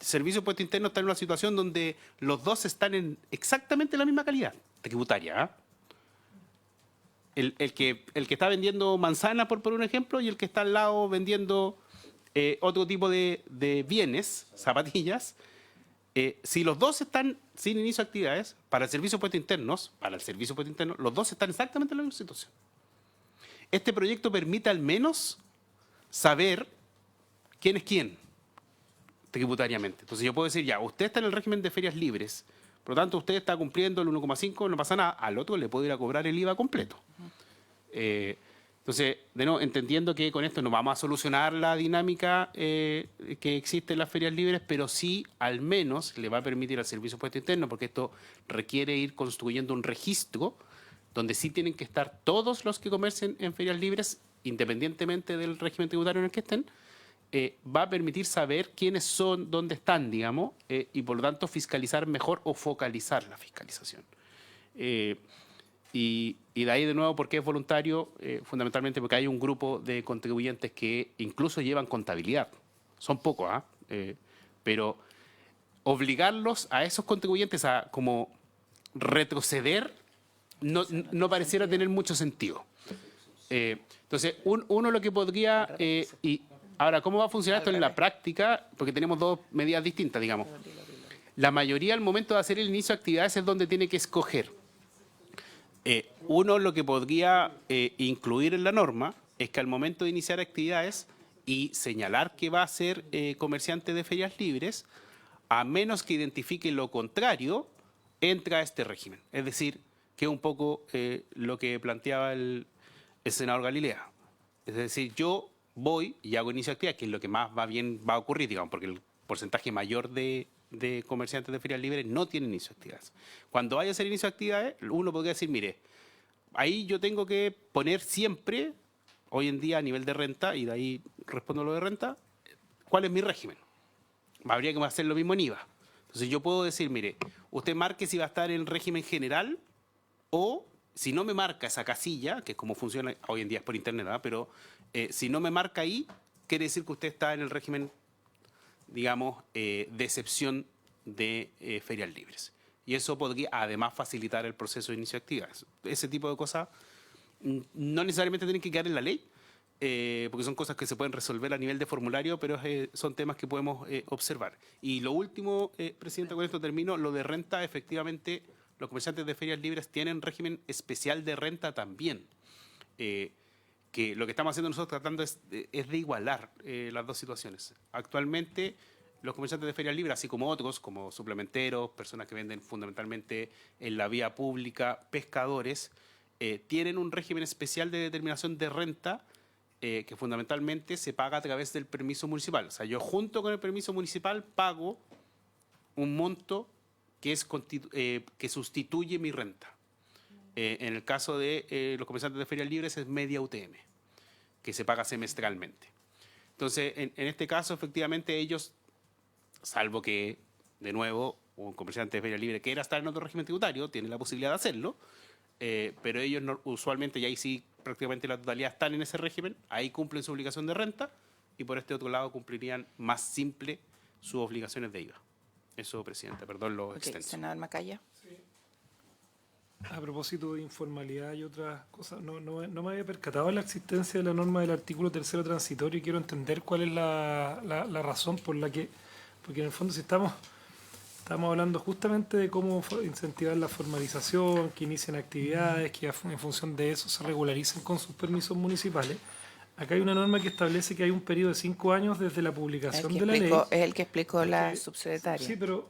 Servicio de Impuesto Interno está en una situación donde los dos están en exactamente la misma calidad tributaria. El que está vendiendo manzana, por un ejemplo, y el que está al lado vendiendo otro tipo de bienes, zapatillas. Si los dos están sin inicio de actividades, para el Servicio de Impuesto Interno, los dos están exactamente en la misma situación. Este proyecto permite al menos saber quién es quién tributariamente. Entonces yo puedo decir, ya, usted está en el régimen de ferias libres, por lo tanto usted está cumpliendo el 1,5, no pasa nada, al otro le puedo ir a cobrar el IVA completo. Entonces, de nuevo, entendiendo que con esto no vamos a solucionar la dinámica que existe en las ferias libres, pero sí al menos le va a permitir al Servicio de Impuesto Interno, porque esto requiere ir construyendo un registro donde sí tienen que estar todos los que comercien en ferias libres, independientemente del régimen tributario en el que estén, va a permitir saber quiénes son, dónde están, digamos, y por lo tanto fiscalizar mejor o focalizar la fiscalización. Y de ahí de nuevo, ¿por qué es voluntario? Fundamentalmente porque hay un grupo de contribuyentes que incluso llevan contabilidad. O son pocos, pero obligarlos a esos contribuyentes a como retroceder no pareciera tener mucho sentido. Entonces, uno lo que podría... y ahora, ¿cómo va a funcionar esto en la práctica? Porque tenemos dos medidas distintas, digamos. La mayoría al momento de hacer el inicio de actividades es donde tiene que escoger. Uno lo que podría incluir en la norma es que al momento de iniciar actividades y señalar que va a ser comerciante de ferias libres, a menos que identifique lo contrario, entra a este régimen. Es decir, que es un poco lo que planteaba el senador Galilea. Es decir, yo voy y hago inicio de actividad, que es lo que más va a ocurrir, digamos, porque el porcentaje mayor de comerciantes de ferias libres no tienen inicio de actividades. Cuando vaya a hacer inicio de actividades, uno podría decir, mire, ahí yo tengo que poner siempre, hoy en día a nivel de renta, y de ahí respondo lo de renta, ¿cuál es mi régimen? Habría que hacer lo mismo en IVA. Entonces yo puedo decir, mire, usted marque si va a estar en régimen general o si no me marca esa casilla, que es como funciona hoy en día es por internet, ¿verdad? Pero si no me marca ahí, quiere decir que usted está en el régimen, digamos, de excepción de ferias libres. Y eso podría además facilitar el proceso de inicio de actividades. Ese tipo de cosas no necesariamente tienen que quedar en la ley, porque son cosas que se pueden resolver a nivel de formulario, pero son temas que podemos observar. Y lo último, Presidenta, con esto termino, lo de renta, efectivamente, los comerciantes de ferias libres tienen régimen especial de renta también. Que lo que estamos haciendo nosotros tratando es de igualar las dos situaciones. Actualmente, los comerciantes de ferias libres, así como otros, como suplementeros, personas que venden fundamentalmente en la vía pública, pescadores, tienen un régimen especial de determinación de renta que fundamentalmente se paga a través del permiso municipal. O sea, yo junto con el permiso municipal pago un monto que sustituye mi renta. En el caso de los comerciantes de ferias libres es media UTM, que se paga semestralmente. Entonces, en este caso, efectivamente, ellos, salvo que, de nuevo, un comerciante de feria libre quiera estar en otro régimen tributario, tiene la posibilidad de hacerlo, pero ellos usualmente, y ahí sí prácticamente la totalidad están en ese régimen, ahí cumplen su obligación de renta y por este otro lado cumplirían más simple sus obligaciones de IVA. Eso, Presidenta, perdón lo extenso. Senador Macaya. A propósito de informalidad y otras cosas, no me había percatado de la existencia de la norma del artículo 3º transitorio y quiero entender cuál es la razón por la que, porque en el fondo si estamos hablando justamente de cómo incentivar la formalización, que inicien actividades, que en función de eso se regularicen con sus permisos municipales. Acá hay una norma que establece que hay un periodo de 5 años desde la publicación de la ley. Es el que explicó la subsecretaria. Sí, pero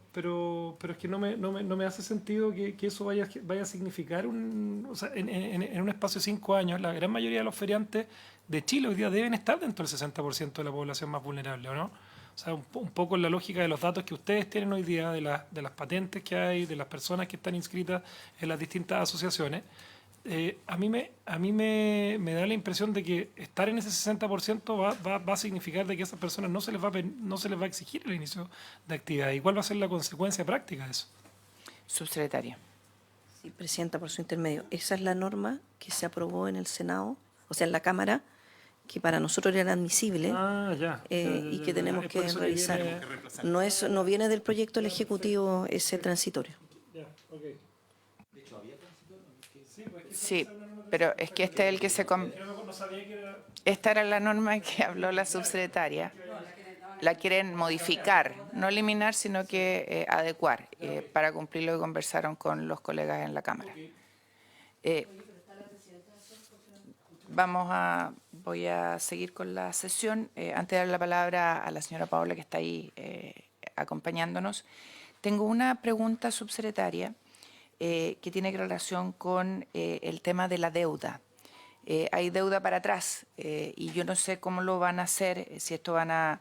es que no me hace sentido que eso vaya a significar o sea, en un espacio de 5 años, la gran mayoría de los feriantes de Chile hoy día deben estar dentro del 60% de la población más vulnerable, ¿o no? O sea, un poco en la lógica de los datos que ustedes tienen hoy día, de las patentes que hay, de las personas que están inscritas en las distintas asociaciones. A mí me da la impresión de que estar en ese 60% va a significar de que a esas personas no se les va a exigir el inicio de actividad. ¿Y cuál va a ser la consecuencia práctica de eso? Subsecretaria. Sí, Presidenta, por su intermedio. Esa es la norma que se aprobó en el Senado, o sea, en la Cámara, que para nosotros era admisible y que tenemos que revisar. No viene del proyecto del Ejecutivo ese transitorio. Sí, pero es que este es el que se... Esta era la norma que habló la subsecretaria. La quieren modificar, no eliminar, sino que adecuar para cumplir lo que conversaron con los colegas en la Cámara. Voy a seguir con la sesión. Antes de dar la palabra a la señora Paola, que está ahí acompañándonos, tengo una pregunta, subsecretaria, que tiene relación con el tema de la deuda. Hay deuda para atrás y yo no sé cómo lo van a hacer, si esto van a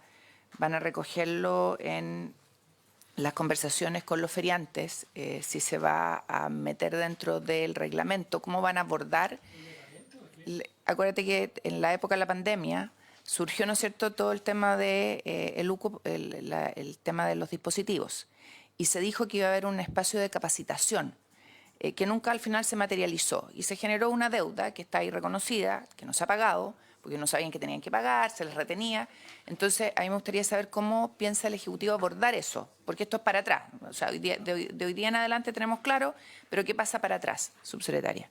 recogerlo en las conversaciones con los feriantes, si se va a meter dentro del reglamento, cómo van a abordar. Acuérdate que en la época de la pandemia surgió, ¿no es cierto?, todo el tema de el tema de los dispositivos y se dijo que iba a haber un espacio de capacitación que nunca al final se materializó y se generó una deuda que está ahí reconocida, que no se ha pagado, porque no sabían que tenían que pagar, se les retenía. Entonces, a mí me gustaría saber cómo piensa el Ejecutivo abordar eso, porque esto es para atrás. O sea, de hoy día en adelante tenemos claro, pero ¿qué pasa para atrás, subsecretaria?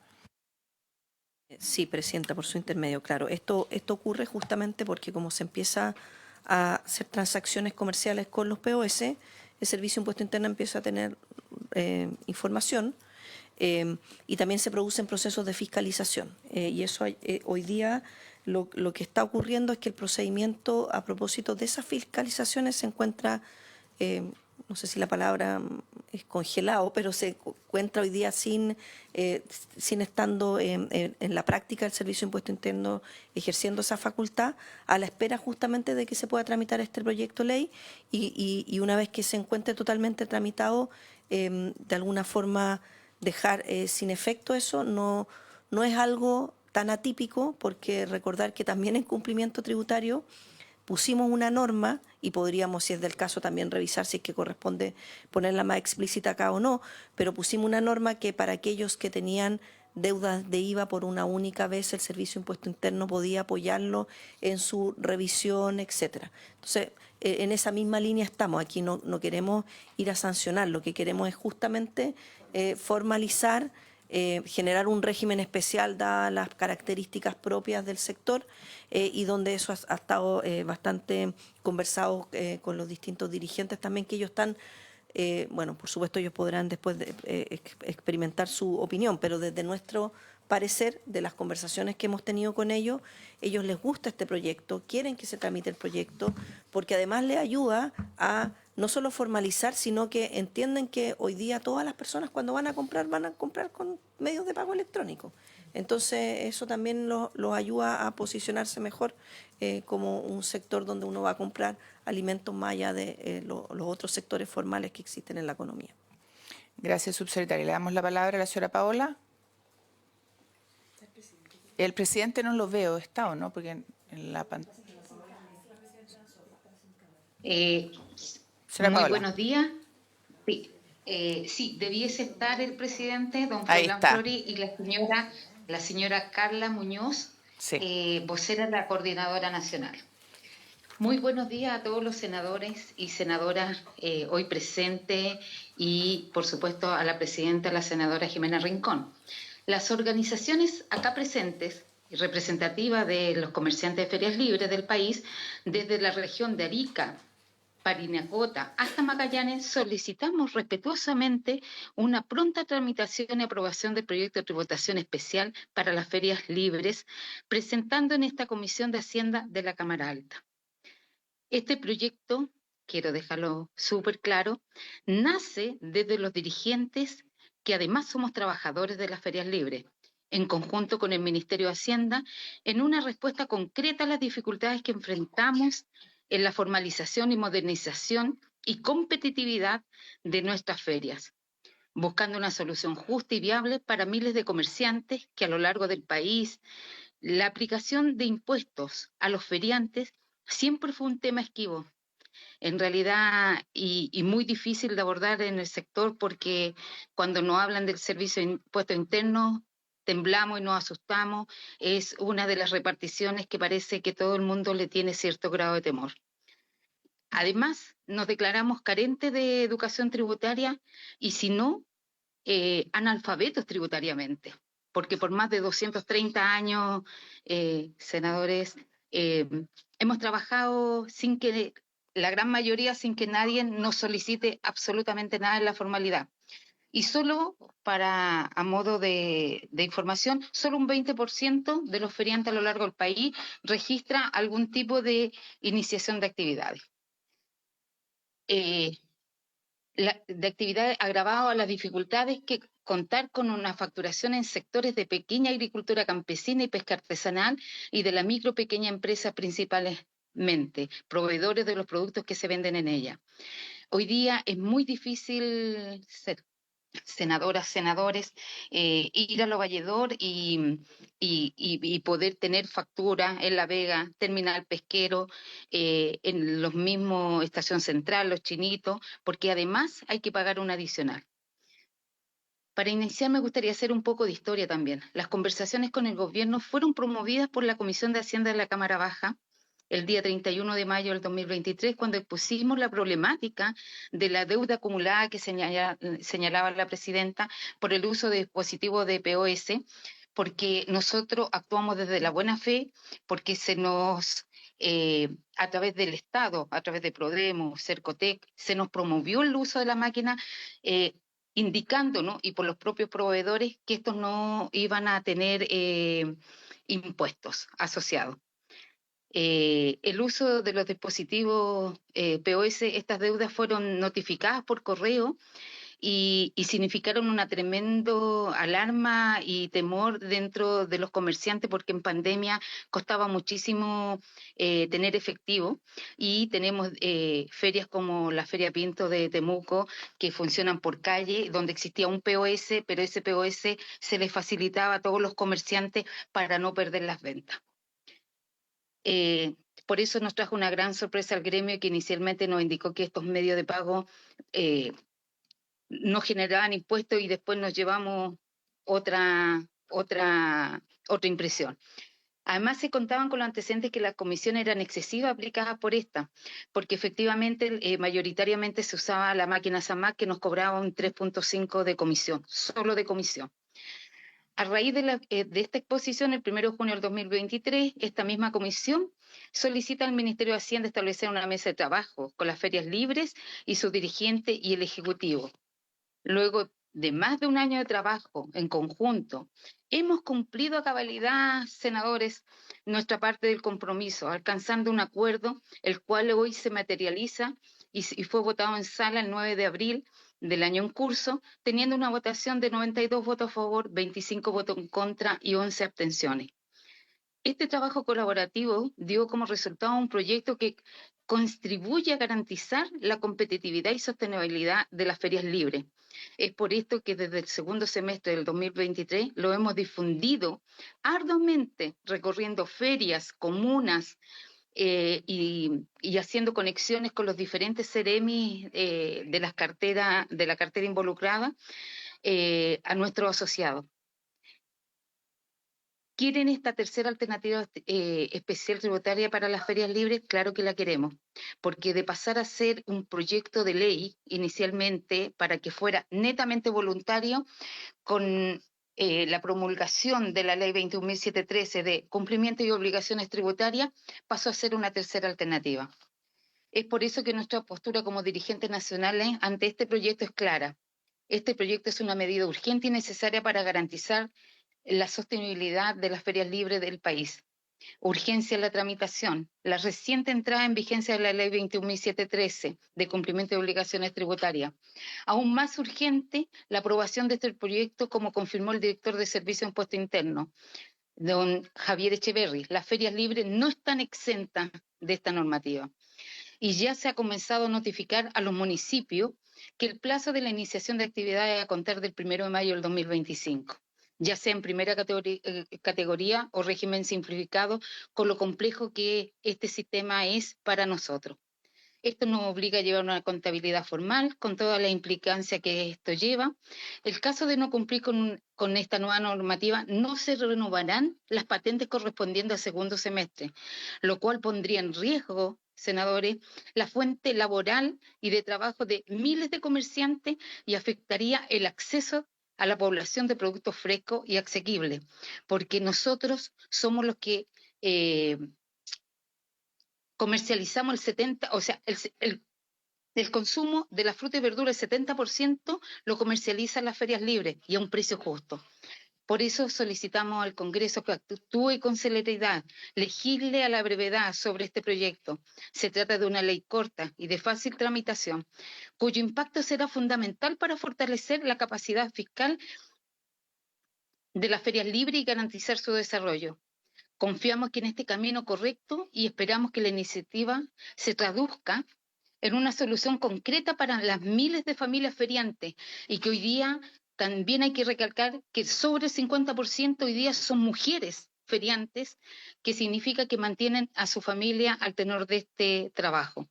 Sí, Presidenta, por su intermedio, claro. Esto ocurre justamente porque como se empieza a hacer transacciones comerciales con los POS, el Servicio de Impuesto Interno empieza a tener información y también se producen procesos de fiscalización. Y eso hoy día lo que está ocurriendo es que el procedimiento a propósito de esas fiscalizaciones se encuentra, no sé si la palabra es congelado, pero se encuentra hoy día sin estando en la práctica el Servicio de Impuesto Interno ejerciendo esa facultad, a la espera justamente de que se pueda tramitar este proyecto de ley y una vez que se encuentre totalmente tramitado, de alguna forma dejar sin efecto eso. No es algo tan atípico, porque recordar que también en cumplimiento tributario pusimos una norma, y podríamos, si es del caso, también revisar si es que corresponde ponerla más explícita acá o no, pero pusimos una norma que para aquellos que tenían deudas de IVA por una única vez, el Servicio de Impuesto Interno podía apoyarlo en su revisión, etcétera. Entonces, en esa misma línea estamos. Aquí no queremos ir a sancionar, lo que queremos es justamente formalizar, generar un régimen especial dadas las características propias del sector y donde eso ha estado bastante conversado con los distintos dirigentes también, que ellos están, bueno, por supuesto ellos podrán después experimentar su opinión, pero desde nuestro parecer, de las conversaciones que hemos tenido con ellos les gusta este proyecto, quieren que se tramite el proyecto, porque además les ayuda a no solo formalizar, sino que entienden que hoy día todas las personas cuando van a comprar con medios de pago electrónico. Entonces eso también los ayuda a posicionarse mejor como un sector donde uno va a comprar alimentos más allá de los otros sectores formales que existen en la economía. Gracias, subsecretaria. Le damos la palabra a la señora Paola. El presidente no lo veo, ¿está o no? Porque en la pantalla. Señora Muy Paola. buenos días. Sí, sí, debiese estar el presidente, don Ahí Froilán está. Flori, y la señora Carla Muñoz, Sí. vocera de la Coordinadora Nacional. Muy buenos días a todos los senadores y senadoras hoy presentes y, por supuesto, a la presidenta, la senadora Jimena Rincón. Las organizaciones acá presentes y representativas de los comerciantes de ferias libres del país, desde la región de Arica, Parinacota hasta Magallanes, solicitamos respetuosamente una pronta tramitación y aprobación del proyecto de tributación especial para las ferias libres, presentando en esta Comisión de Hacienda de la Cámara Alta. Este proyecto, quiero dejarlo súper claro, nace desde los dirigentes que además somos trabajadores de las ferias libres, en conjunto con el Ministerio de Hacienda, en una respuesta concreta a las dificultades que enfrentamos en la formalización y modernización y competitividad de nuestras ferias, buscando una solución justa y viable para miles de comerciantes que a lo largo del país la aplicación de impuestos a los feriantes siempre fue un tema esquivo, en realidad, y muy difícil de abordar en el sector, porque cuando nos hablan del servicio de impuestos internos, temblamos y nos asustamos. Es una de las reparticiones que parece que todo el mundo le tiene cierto grado de temor. Además, nos declaramos carentes de educación tributaria y, si no, analfabetos tributariamente, porque por más de 230 años, senadores, hemos trabajado sin que, la gran mayoría, sin que nadie nos solicite absolutamente nada en la formalidad. Y solo a modo de información, solo un 20% de los feriantes a lo largo del país registra algún tipo de iniciación de actividades. De actividades agravado a las dificultades que contar con una facturación en sectores de pequeña agricultura campesina y pesca artesanal y de la micro pequeña empresa principalmente, proveedores de los productos que se venden en ella. Hoy día es muy difícil ser senadoras, senadores, ir a Lo Valledor y poder tener factura en La Vega, terminal pesquero, en los mismos Estación Central, Los Chinitos, porque además hay que pagar un adicional. Para iniciar, me gustaría hacer un poco de historia también. Las conversaciones con el gobierno fueron promovidas por la Comisión de Hacienda de la Cámara Baja el día 31 de mayo del 2023, cuando expusimos la problemática de la deuda acumulada que señalaba la presidenta por el uso de dispositivos de POS, porque nosotros actuamos desde la buena fe, porque se nos, a través del Estado, a través de Prodemo, Cercotec, se nos promovió el uso de la máquina, indicando, ¿no?, y por los propios proveedores, que estos no iban a tener impuestos asociados. El uso de los dispositivos POS, estas deudas fueron notificadas por correo y significaron una tremendo alarma y temor dentro de los comerciantes, porque en pandemia costaba muchísimo tener efectivo, y tenemos ferias como la Feria Pinto de Temuco, que funcionan por calle, donde existía un POS, pero ese POS se les facilitaba a todos los comerciantes para no perder las ventas. Por eso nos trajo una gran sorpresa al gremio, que inicialmente nos indicó que estos medios de pago no generaban impuestos, y después nos llevamos otra impresión. Además, se contaban con los antecedentes que las comisiones eran excesivas aplicadas por esta, porque efectivamente mayoritariamente se usaba la máquina SAMAC, que nos cobraba un 3.5 de comisión, solo de comisión. A raíz de esta exposición, el 1 de junio del 2023, esta misma comisión solicita al Ministerio de Hacienda establecer una mesa de trabajo con las ferias libres y sus dirigentes y el Ejecutivo. Luego de más de un año de trabajo en conjunto, hemos cumplido a cabalidad, senadores, nuestra parte del compromiso, alcanzando un acuerdo, el cual hoy se materializa y fue votado en sala el 9 de abril del año en curso, teniendo una votación de 92 votos a favor, 25 votos en contra y 11 abstenciones. Este trabajo colaborativo dio como resultado un proyecto que contribuye a garantizar la competitividad y sostenibilidad de las ferias libres. Es por esto que desde el segundo semestre del 2023 lo hemos difundido arduamente, recorriendo ferias, comunas, y haciendo conexiones con los diferentes CEREMI de la cartera involucrada a nuestros asociados. ¿Quieren esta tercera alternativa especial tributaria para las ferias libres? Claro que la queremos, porque de pasar a ser un proyecto de ley inicialmente para que fuera netamente voluntario, con la promulgación de la ley 21.713 de cumplimiento y obligaciones tributarias, pasó a ser una tercera alternativa. Es por eso que nuestra postura como dirigentes nacionales ante este proyecto es clara. Este proyecto es una medida urgente y necesaria para garantizar la sostenibilidad de las ferias libres del país. Urgencia en la tramitación. La reciente entrada en vigencia de la ley 21.713 de cumplimiento de obligaciones tributarias. Aún más urgente la aprobación de este proyecto, como confirmó el director de Servicio de Impuesto Interno, don Javier Echeverry. Las ferias libres no están exentas de esta normativa. Y ya se ha comenzado a notificar a los municipios que el plazo de la iniciación de actividades a contar del 1 de mayo del 2025. Ya sea en primera categoría o régimen simplificado, con lo complejo que este sistema es para nosotros. Esto nos obliga a llevar una contabilidad formal, con toda la implicancia que esto lleva. El caso de no cumplir con esta nueva normativa, no se renovarán las patentes correspondientes al segundo semestre, lo cual pondría en riesgo, senadores, la fuente laboral y de trabajo de miles de comerciantes y afectaría el acceso a la población de productos frescos y asequibles, porque nosotros somos los que comercializamos el 70%, o sea, el consumo de la fruta y verdura, el 70% lo comercializan las ferias libres y a un precio justo. Por eso solicitamos al Congreso que actúe con celeridad, legisle a la brevedad sobre este proyecto. Se trata de una ley corta y de fácil tramitación, cuyo impacto será fundamental para fortalecer la capacidad fiscal de las ferias libres y garantizar su desarrollo. Confiamos que en este camino correcto y esperamos que la iniciativa se traduzca en una solución concreta para las miles de familias feriantes, y que hoy día también hay que recalcar que sobre el 50% hoy día son mujeres feriantes, que significa que mantienen a su familia al tenor de este trabajo.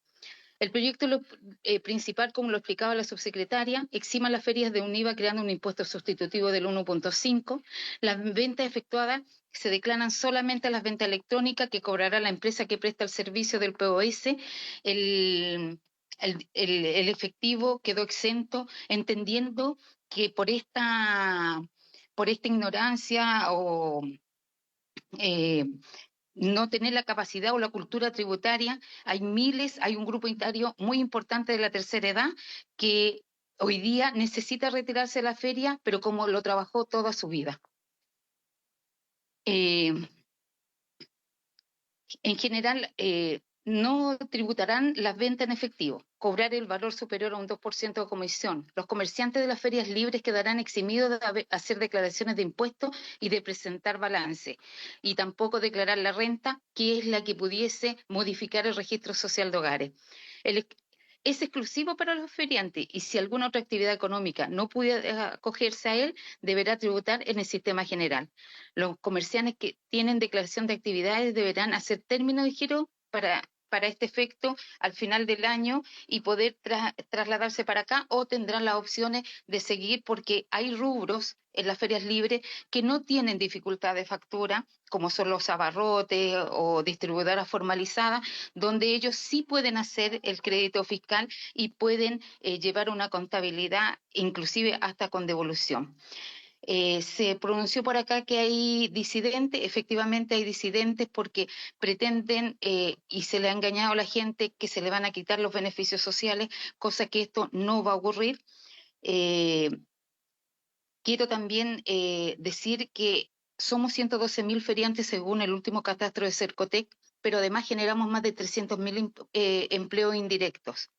El proyecto principal, como lo explicaba la subsecretaria, exima las ferias de un IVA creando un impuesto sustitutivo del 1.5. Las ventas efectuadas se declaran solamente a las ventas electrónicas que cobrará la empresa que presta el servicio del POS. El efectivo quedó exento, entendiendo que por esta ignorancia o no tener la capacidad o la cultura tributaria, hay un grupo etario muy importante de la tercera edad que hoy día necesita retirarse de la feria, pero como lo trabajó toda su vida. En general, no tributarán las ventas en efectivo, cobrar el valor superior a un 2% de comisión. Los comerciantes de las ferias libres quedarán eximidos de hacer declaraciones de impuestos y de presentar balance, y tampoco declarar la renta, que es la que pudiese modificar el registro social de hogares. Es exclusivo para los feriantes, y si alguna otra actividad económica no pudiera acogerse a él, deberá tributar en el sistema general. Los comerciantes que tienen declaración de actividades deberán hacer término de giro para este efecto al final del año y poder trasladarse para acá, o tendrán las opciones de seguir, porque hay rubros en las ferias libres que no tienen dificultad de factura, como son los abarrotes o distribuidoras formalizadas, donde ellos sí pueden hacer el crédito fiscal y pueden llevar una contabilidad, inclusive hasta con devolución. Se pronunció por acá que hay disidentes. Efectivamente hay disidentes porque pretenden, y se le ha engañado a la gente, que se le van a quitar los beneficios sociales, cosa que esto no va a ocurrir. Quiero también decir que somos 112.000 feriantes según el último catastro de Cercotec, pero además generamos más de 300.000 empleos indirectos.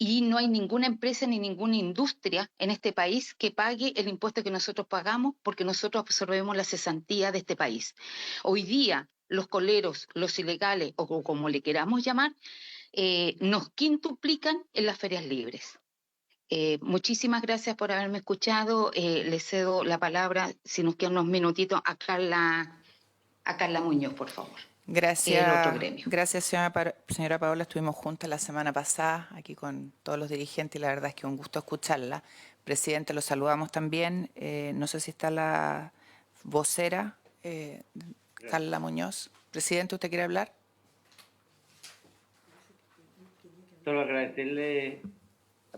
Y no hay ninguna empresa ni ninguna industria en este país que pague el impuesto que nosotros pagamos, porque nosotros absorbemos la cesantía de este país. Hoy día, los coleros, los ilegales, o como le queramos llamar, nos quintuplican en las ferias libres. Muchísimas gracias por haberme escuchado. Le cedo la palabra, si nos quedan unos minutitos, a Carla Muñoz, por favor. Gracias, El otro gremio. gracias señora Paola. Estuvimos juntas la semana pasada aquí con todos los dirigentes y la verdad es que un gusto escucharla. Presidente, lo saludamos también. No sé si está la vocera, Carla Muñoz. Presidente, ¿usted quiere hablar? Solo agradecerle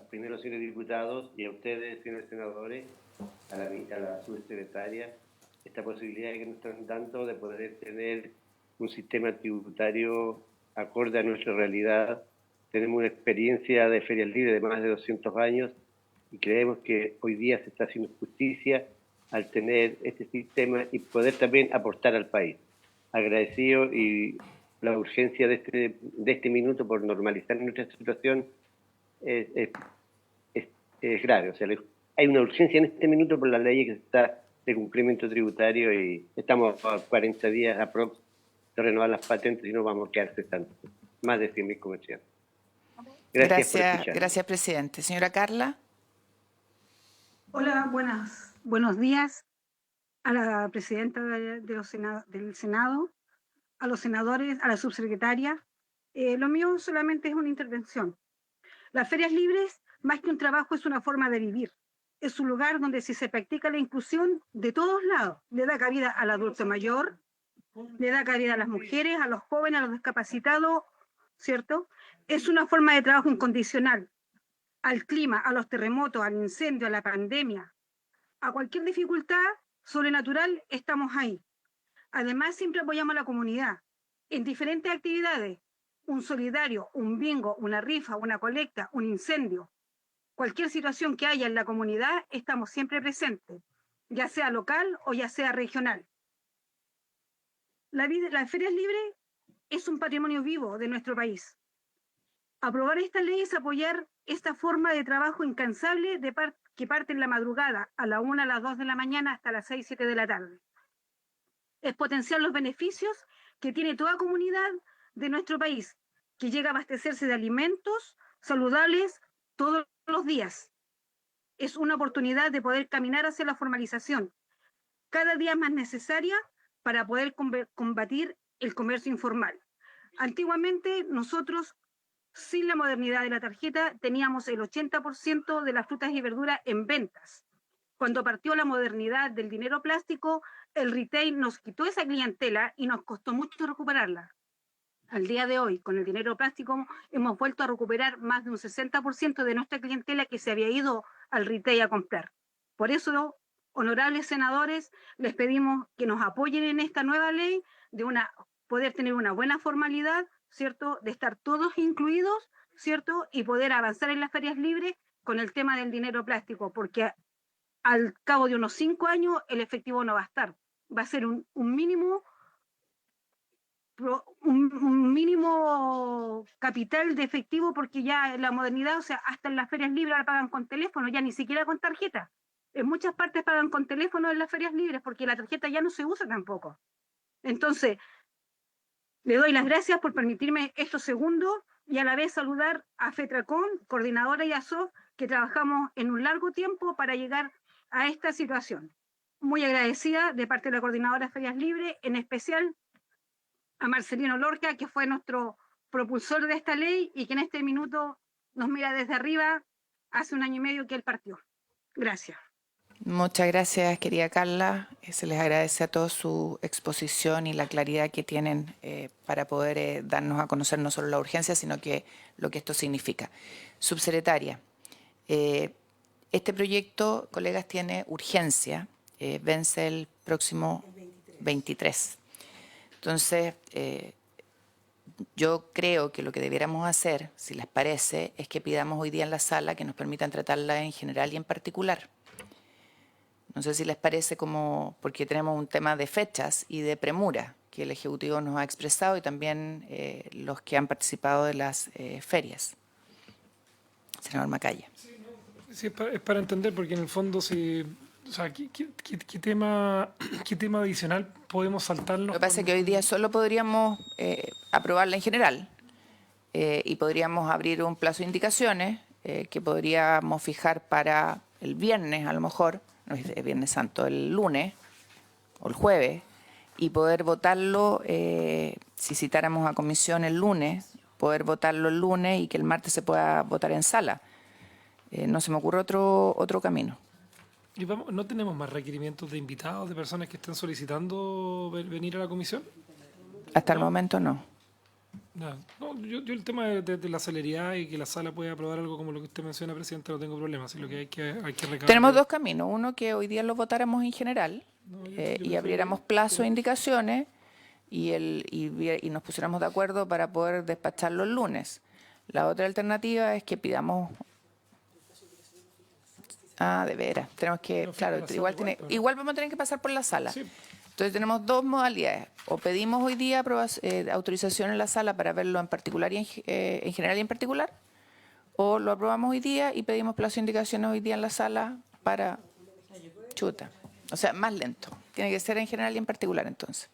primero, señores diputados, y a ustedes, señores senadores, a la subsecretaria, esta posibilidad que nos están dando de poder tener un sistema tributario acorde a nuestra realidad. Tenemos una experiencia de ferias libres de más de 200 años y creemos que hoy día se está haciendo justicia al tener este sistema y poder también aportar al país. Agradecido, y la urgencia de este minuto por normalizar nuestra situación es grave. O sea, hay una urgencia en este minuto por la ley que está de cumplimiento tributario, y estamos a 40 días aprox de renovar las patentes y no vamos a quedar cesando. Más de 100.000 comerciantes. Gracias por escuchar. Gracias, presidente. Señora Carla. Hola, buenos días a la presidenta del Senado, a los senadores, a la subsecretaria. Lo mío solamente es una intervención. Las ferias libres, más que un trabajo, es una forma de vivir. Es un lugar donde se practica la inclusión de todos lados. Le da cabida al adulto mayor, le da cabida a las mujeres, a los jóvenes, a los discapacitados, ¿cierto? Es una forma de trabajo incondicional. Al clima, a los terremotos, al incendio, a la pandemia, a cualquier dificultad sobrenatural, estamos ahí. Además, siempre apoyamos a la comunidad en diferentes actividades: un solidario, un bingo, una rifa, una colecta, un incendio. Cualquier situación que haya en la comunidad, estamos siempre presentes, ya sea local o ya sea regional. Las ferias libres es un patrimonio vivo de nuestro país. Aprobar esta ley es apoyar esta forma de trabajo incansable que parte en la madrugada, a la 1, a las 2 de la mañana, hasta las 6, 7 de la tarde. Es potenciar los beneficios que tiene toda comunidad de nuestro país, que llega a abastecerse de alimentos saludables todos los días. Es una oportunidad de poder caminar hacia la formalización, cada día más necesaria para poder combatir el comercio informal. Antiguamente nosotros, sin la modernidad de la tarjeta, teníamos el 80% de las frutas y verduras en ventas. Cuando partió la modernidad del dinero plástico, el retail nos quitó esa clientela y nos costó mucho recuperarla. Al día de hoy, con el dinero plástico, hemos vuelto a recuperar más de un 60% de nuestra clientela que se había ido al retail a comprar. Por eso, honorables senadores, les pedimos que nos apoyen en esta nueva ley de poder tener una buena formalidad, ¿cierto? De estar todos incluidos, ¿cierto? Y poder avanzar en las ferias libres con el tema del dinero plástico, porque al cabo de unos 5 años el efectivo no va a estar. Va a ser un mínimo capital de efectivo, porque ya en la modernidad, o sea, hasta en las ferias libres la pagan con teléfono, ya ni siquiera con tarjeta. En muchas partes pagan con teléfono en las ferias libres porque la tarjeta ya no se usa tampoco. Entonces, le doy las gracias por permitirme estos segundos y a la vez saludar a FETRACON, coordinadora y ASOF, que trabajamos en un largo tiempo para llegar a esta situación. Muy agradecida de parte de la coordinadora de Ferias Libres, en especial a Marcelino Lorca, que fue nuestro propulsor de esta ley y que en este minuto nos mira desde arriba, hace 1 año y medio que él partió. Gracias. Muchas gracias, querida Carla. Se les agradece a todos su exposición y la claridad que tienen para poder darnos a conocer no solo la urgencia, sino que lo que esto significa. Subsecretaria, este proyecto, colegas, tiene urgencia, vence el próximo 23. Entonces, yo creo que lo que debiéramos hacer, si les parece, es que pidamos hoy día en la sala que nos permitan tratarla en general y en particular. No sé si les parece porque tenemos un tema de fechas y de premura que el Ejecutivo nos ha expresado y también los que han participado de las ferias. Senador Macaya. Sí, es para entender, porque en el fondo, ¿qué tema adicional podemos saltarnos? Lo que pasa es que hoy día solo podríamos aprobarla en general y podríamos abrir un plazo de indicaciones que podríamos fijar para el viernes, a lo mejor, no es Viernes Santo, el lunes o el jueves, y poder votarlo, si citáramos a comisión el lunes, poder votarlo el lunes y que el martes se pueda votar en sala. No se me ocurre otro camino. ¿Y no tenemos más requerimientos de invitados, de personas que estén solicitando venir a la comisión? Hasta el momento no. No, yo el tema de la celeridad y que la sala pueda aprobar algo como lo que usted menciona, Presidente, no tengo problema. Así lo que hay que recabar. Tenemos dos caminos. Uno, que hoy día lo votáramos en general y abriéramos plazo de indicaciones y nos pusiéramos de acuerdo para poder despacharlo el lunes. La otra alternativa es que pidamos... de veras. Tenemos que... Claro, igual vamos a tener que pasar por la sala. Sí. Entonces tenemos dos modalidades. O pedimos hoy día autorización en la sala para verlo en particular y en general y en particular, o lo aprobamos hoy día y pedimos plazo de indicaciones hoy día en la sala para chuta. O sea, más lento. Tiene que ser en general y en particular, entonces.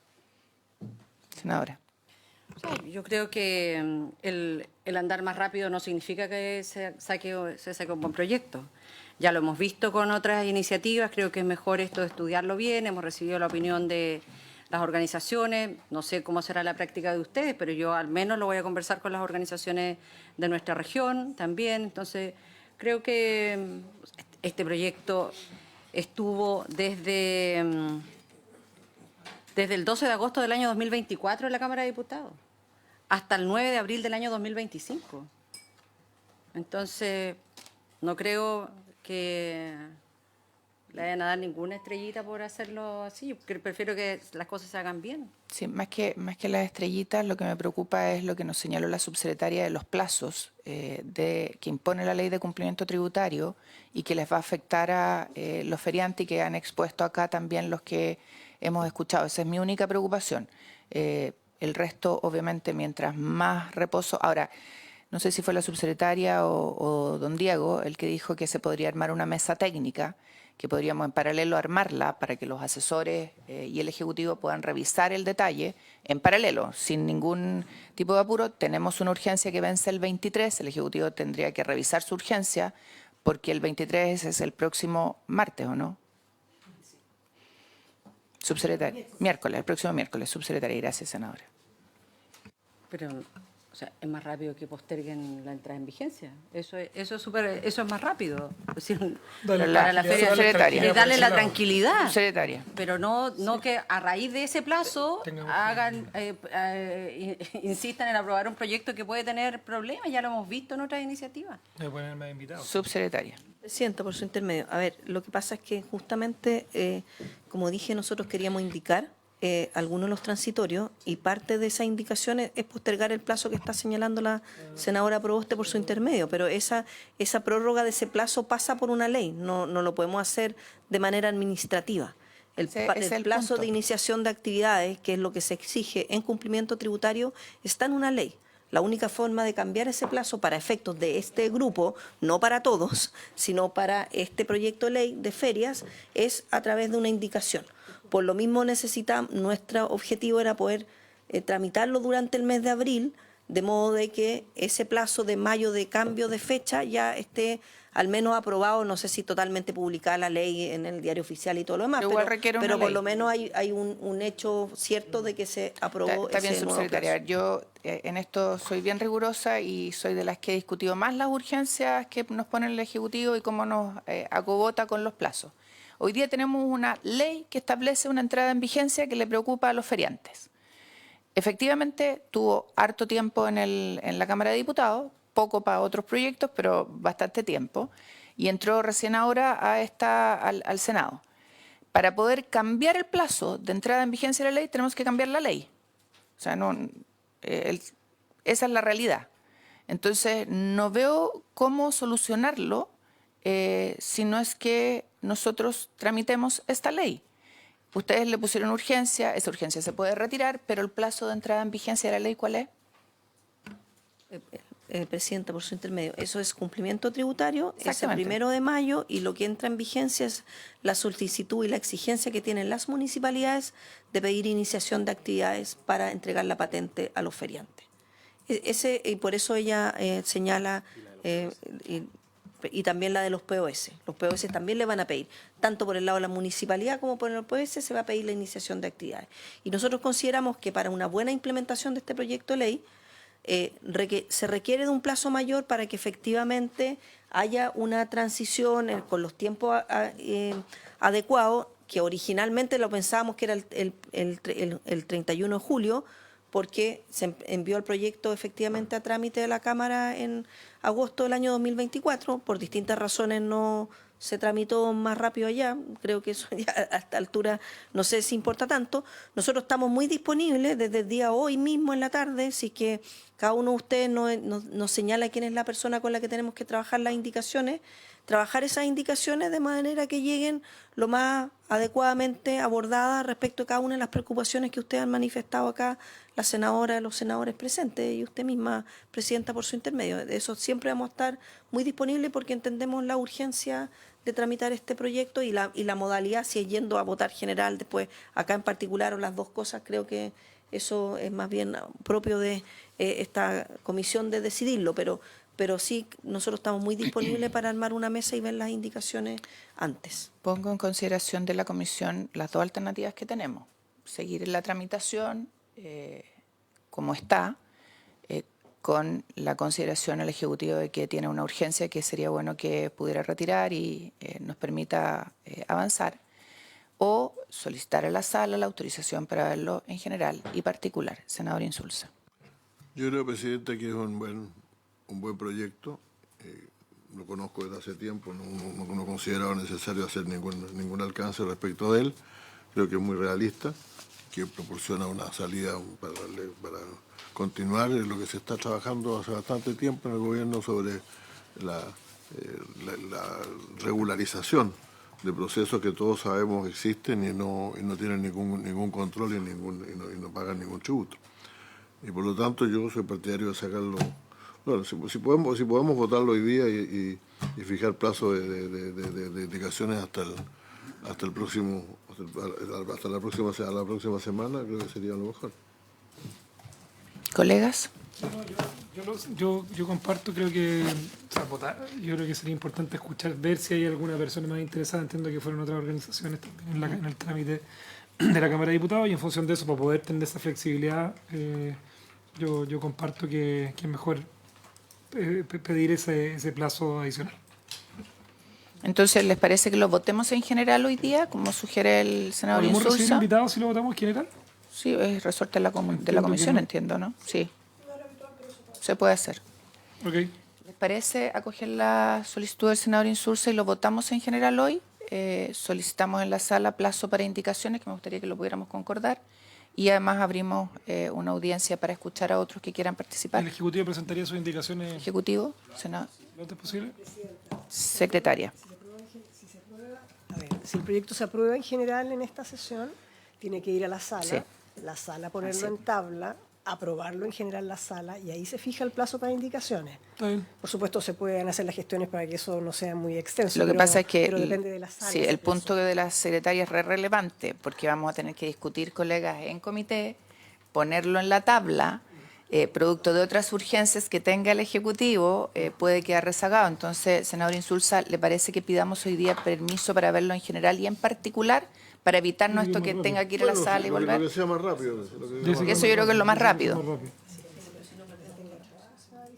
Senadora. Yo creo que el andar más rápido no significa que se saque un buen proyecto. Ya lo hemos visto con otras iniciativas, creo que es mejor esto de estudiarlo bien, hemos recibido la opinión de las organizaciones, no sé cómo será la práctica de ustedes, pero yo al menos lo voy a conversar con las organizaciones de nuestra región también. Entonces, creo que este proyecto estuvo desde el 12 de agosto del año 2024 en la Cámara de Diputados hasta el 9 de abril del año 2025. Entonces, no creo que le vayan a dar ninguna estrellita por hacerlo así. Yo prefiero que las cosas se hagan bien. Sí, más que las estrellitas, lo que me preocupa es lo que nos señaló la subsecretaria de los plazos que impone la Ley de Cumplimiento Tributario y que les va a afectar a los feriantes y que han expuesto acá también los que hemos escuchado. Esa es mi única preocupación. El resto, obviamente, mientras más reposo... Ahora, no sé si fue la subsecretaria o don Diego el que dijo que se podría armar una mesa técnica, que podríamos en paralelo armarla para que los asesores y el Ejecutivo puedan revisar el detalle en paralelo, sin ningún tipo de apuro. Tenemos una urgencia que vence el 23, el Ejecutivo tendría que revisar su urgencia porque el 23 es el próximo martes, ¿o no? Subsecretaria, miércoles, el próximo miércoles, subsecretaria. Gracias, senadora. Pero, o sea, es más rápido que posterguen la entrada en vigencia. Eso es más rápido. Es decir, para la feria subsecretaria. es darle la tranquilidad. Subsecretaria. Pero no que a raíz de ese plazo insistan en aprobar un proyecto que puede tener problemas. Ya lo hemos visto en otras iniciativas. Me ponen más invitados. Subsecretaria. Presidenta, por su intermedio. A ver, lo que pasa es que justamente, como dije, nosotros queríamos indicar algunos de los transitorios y parte de esas indicaciones es postergar el plazo que está señalando la senadora Proboste por su intermedio, pero esa prórroga de ese plazo pasa por una ley, no lo podemos hacer de manera administrativa. El plazo de iniciación de actividades, que es lo que se exige en cumplimiento tributario, está en una ley. La única forma de cambiar ese plazo para efectos de este grupo, no para todos, sino para este proyecto de ley de ferias, es a través de una indicación. Por lo mismo nuestro objetivo era poder tramitarlo durante el mes de abril, de modo de que ese plazo de mayo de cambio de fecha ya esté al menos aprobado, no sé si totalmente publicada la ley en el diario oficial y todo lo demás, pero por lo menos hay un hecho cierto de que se aprobó. Está bien, ese nuevo subsecretaria. plazo. Yo en esto soy bien rigurosa y soy de las que he discutido más las urgencias que nos pone el Ejecutivo y cómo nos acobota con los plazos. Hoy día tenemos una ley que establece una entrada en vigencia que le preocupa a los feriantes. Efectivamente, tuvo harto tiempo en la Cámara de Diputados, poco para otros proyectos, pero bastante tiempo, y entró recién ahora al Senado. Para poder cambiar el plazo de entrada en vigencia de la ley, tenemos que cambiar la ley. O sea, esa es la realidad. Entonces, no veo cómo solucionarlo si no es que nosotros tramitemos esta ley. Ustedes le pusieron urgencia, esa urgencia se puede retirar, pero el plazo de entrada en vigencia de la ley, ¿cuál es? Presidenta, por su intermedio, eso es cumplimiento tributario, es el Exactamente. 1 de mayo y lo que entra en vigencia es la solicitud y la exigencia que tienen las municipalidades de pedir iniciación de actividades para entregar la patente a los feriantes. Y por eso ella señala, y también la de los POS. Los POS también le van a pedir, tanto por el lado de la municipalidad como por el POS, se va a pedir la iniciación de actividades. Y nosotros consideramos que para una buena implementación de este proyecto de ley, se requiere de un plazo mayor para que efectivamente haya una transición con los tiempos adecuados, que originalmente lo pensábamos que era el 31 de julio, porque se envió el proyecto efectivamente a trámite de la Cámara en agosto del año 2024, por distintas razones no se tramitó más rápido allá, creo que eso ya a esta altura no sé si importa tanto. Nosotros estamos muy disponibles desde el día hoy mismo en la tarde, así que cada uno de ustedes nos señala quién es la persona con la que tenemos que trabajar las indicaciones, trabajar esas indicaciones de manera que lleguen lo más adecuadamente abordadas respecto a cada una de las preocupaciones que ustedes han manifestado acá, la senadora, los senadores presentes y usted misma, Presidenta, por su intermedio. De eso siempre vamos a estar muy disponibles porque entendemos la urgencia de tramitar este proyecto y la modalidad, si es yendo a votar general después, acá en particular, o las dos cosas, creo que eso es más bien propio de esta comisión de decidirlo, pero sí, nosotros estamos muy disponibles para armar una mesa y ver las indicaciones antes. Pongo en consideración de la comisión las dos alternativas que tenemos. Seguir en la tramitación como está, con la consideración al Ejecutivo de que tiene una urgencia que sería bueno que pudiera retirar y nos permita avanzar, o solicitar a la sala la autorización para verlo en general y particular. Senador Insulza. Yo creo, Presidenta, que es un buen proyecto. Lo conozco desde hace tiempo, no he considerado necesario hacer ningún alcance respecto de él. Creo que es muy realista, que proporciona una salida para continuar en lo que se está trabajando hace bastante tiempo en el gobierno sobre la regularización de procesos que todos sabemos existen y no tienen ningún control y no pagan ningún tributo. Y por lo tanto yo soy partidario de sacarlo. Bueno, si podemos votarlo hoy día y fijar plazo de indicaciones hasta la próxima semana, creo que sería lo mejor. ¿Colegas? Yo comparto, creo que yo creo que sería importante escuchar, ver si hay alguna persona más interesada. Entiendo que fueron otras organizaciones también en el trámite de la Cámara de Diputados, y en función de eso, para poder tener esa flexibilidad, yo comparto que es mejor pedir ese plazo adicional. Entonces, ¿les parece que lo votemos en general hoy día, como sugiere el senador ¿Podemos recibir Insulza? invitados si lo votamos en general? Sí, es resorte de la Entiendo que comisión, no. entiendo, ¿no? Sí. Se puede hacer. Ok. ¿Les parece acoger la solicitud del senador Insulza y lo votamos en general hoy? Solicitamos en la sala plazo para indicaciones, que me gustaría que lo pudiéramos concordar, y además abrimos una audiencia para escuchar a otros que quieran participar. ¿El Ejecutivo presentaría sus indicaciones Ejecutivo, senador, lo antes posible? secretaria. A ver, si el proyecto se aprueba en general en esta sesión, tiene que ir a la sala, Sí. la sala ponerlo Así. en tabla, aprobarlo en general la sala y ahí se fija el plazo para indicaciones. Está bien. Por supuesto, se pueden hacer las gestiones para que eso no sea muy extenso. Lo que pasa es que pero depende de la sala. sí, ese el plazo. punto de la secretaria es relevante, porque vamos a tener que discutir, colegas, en comité, ponerlo en la tabla, producto de otras urgencias que tenga el Ejecutivo, puede quedar rezagado. Entonces, senador Insulza, ¿le parece que pidamos hoy día permiso para verlo en general y en particular, para evitarnos esto que tenga que ir a la sala y Lo volver? que sea más rápido. Porque eso yo creo que es lo más rápido. Más rápido.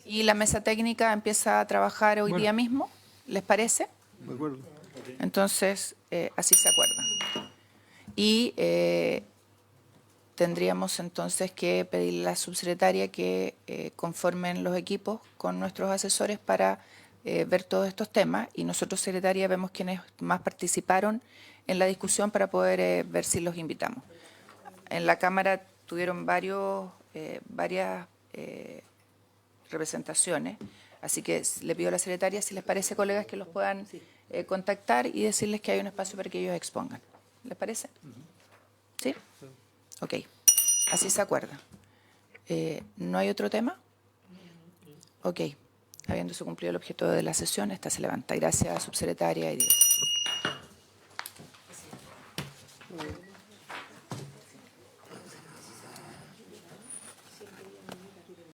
Y la mesa técnica empieza a trabajar hoy día mismo, ¿les parece? De acuerdo. Entonces, así se acuerda. Y tendríamos entonces que pedirle a la subsecretaria que conformen los equipos con nuestros asesores para ver todos estos temas. Y nosotros, secretaria, vemos quienes más participaron en la discusión para poder ver si los invitamos. En la Cámara tuvieron varias representaciones, así que le pido a la secretaria, si les parece, colegas, que los puedan contactar y decirles que hay un espacio para que ellos expongan. ¿Les parece? ¿Sí? Ok, así se acuerda. ¿No hay otro tema? Ok, habiéndose cumplido el objeto de la sesión, esta se levanta. Gracias, subsecretaria y directora.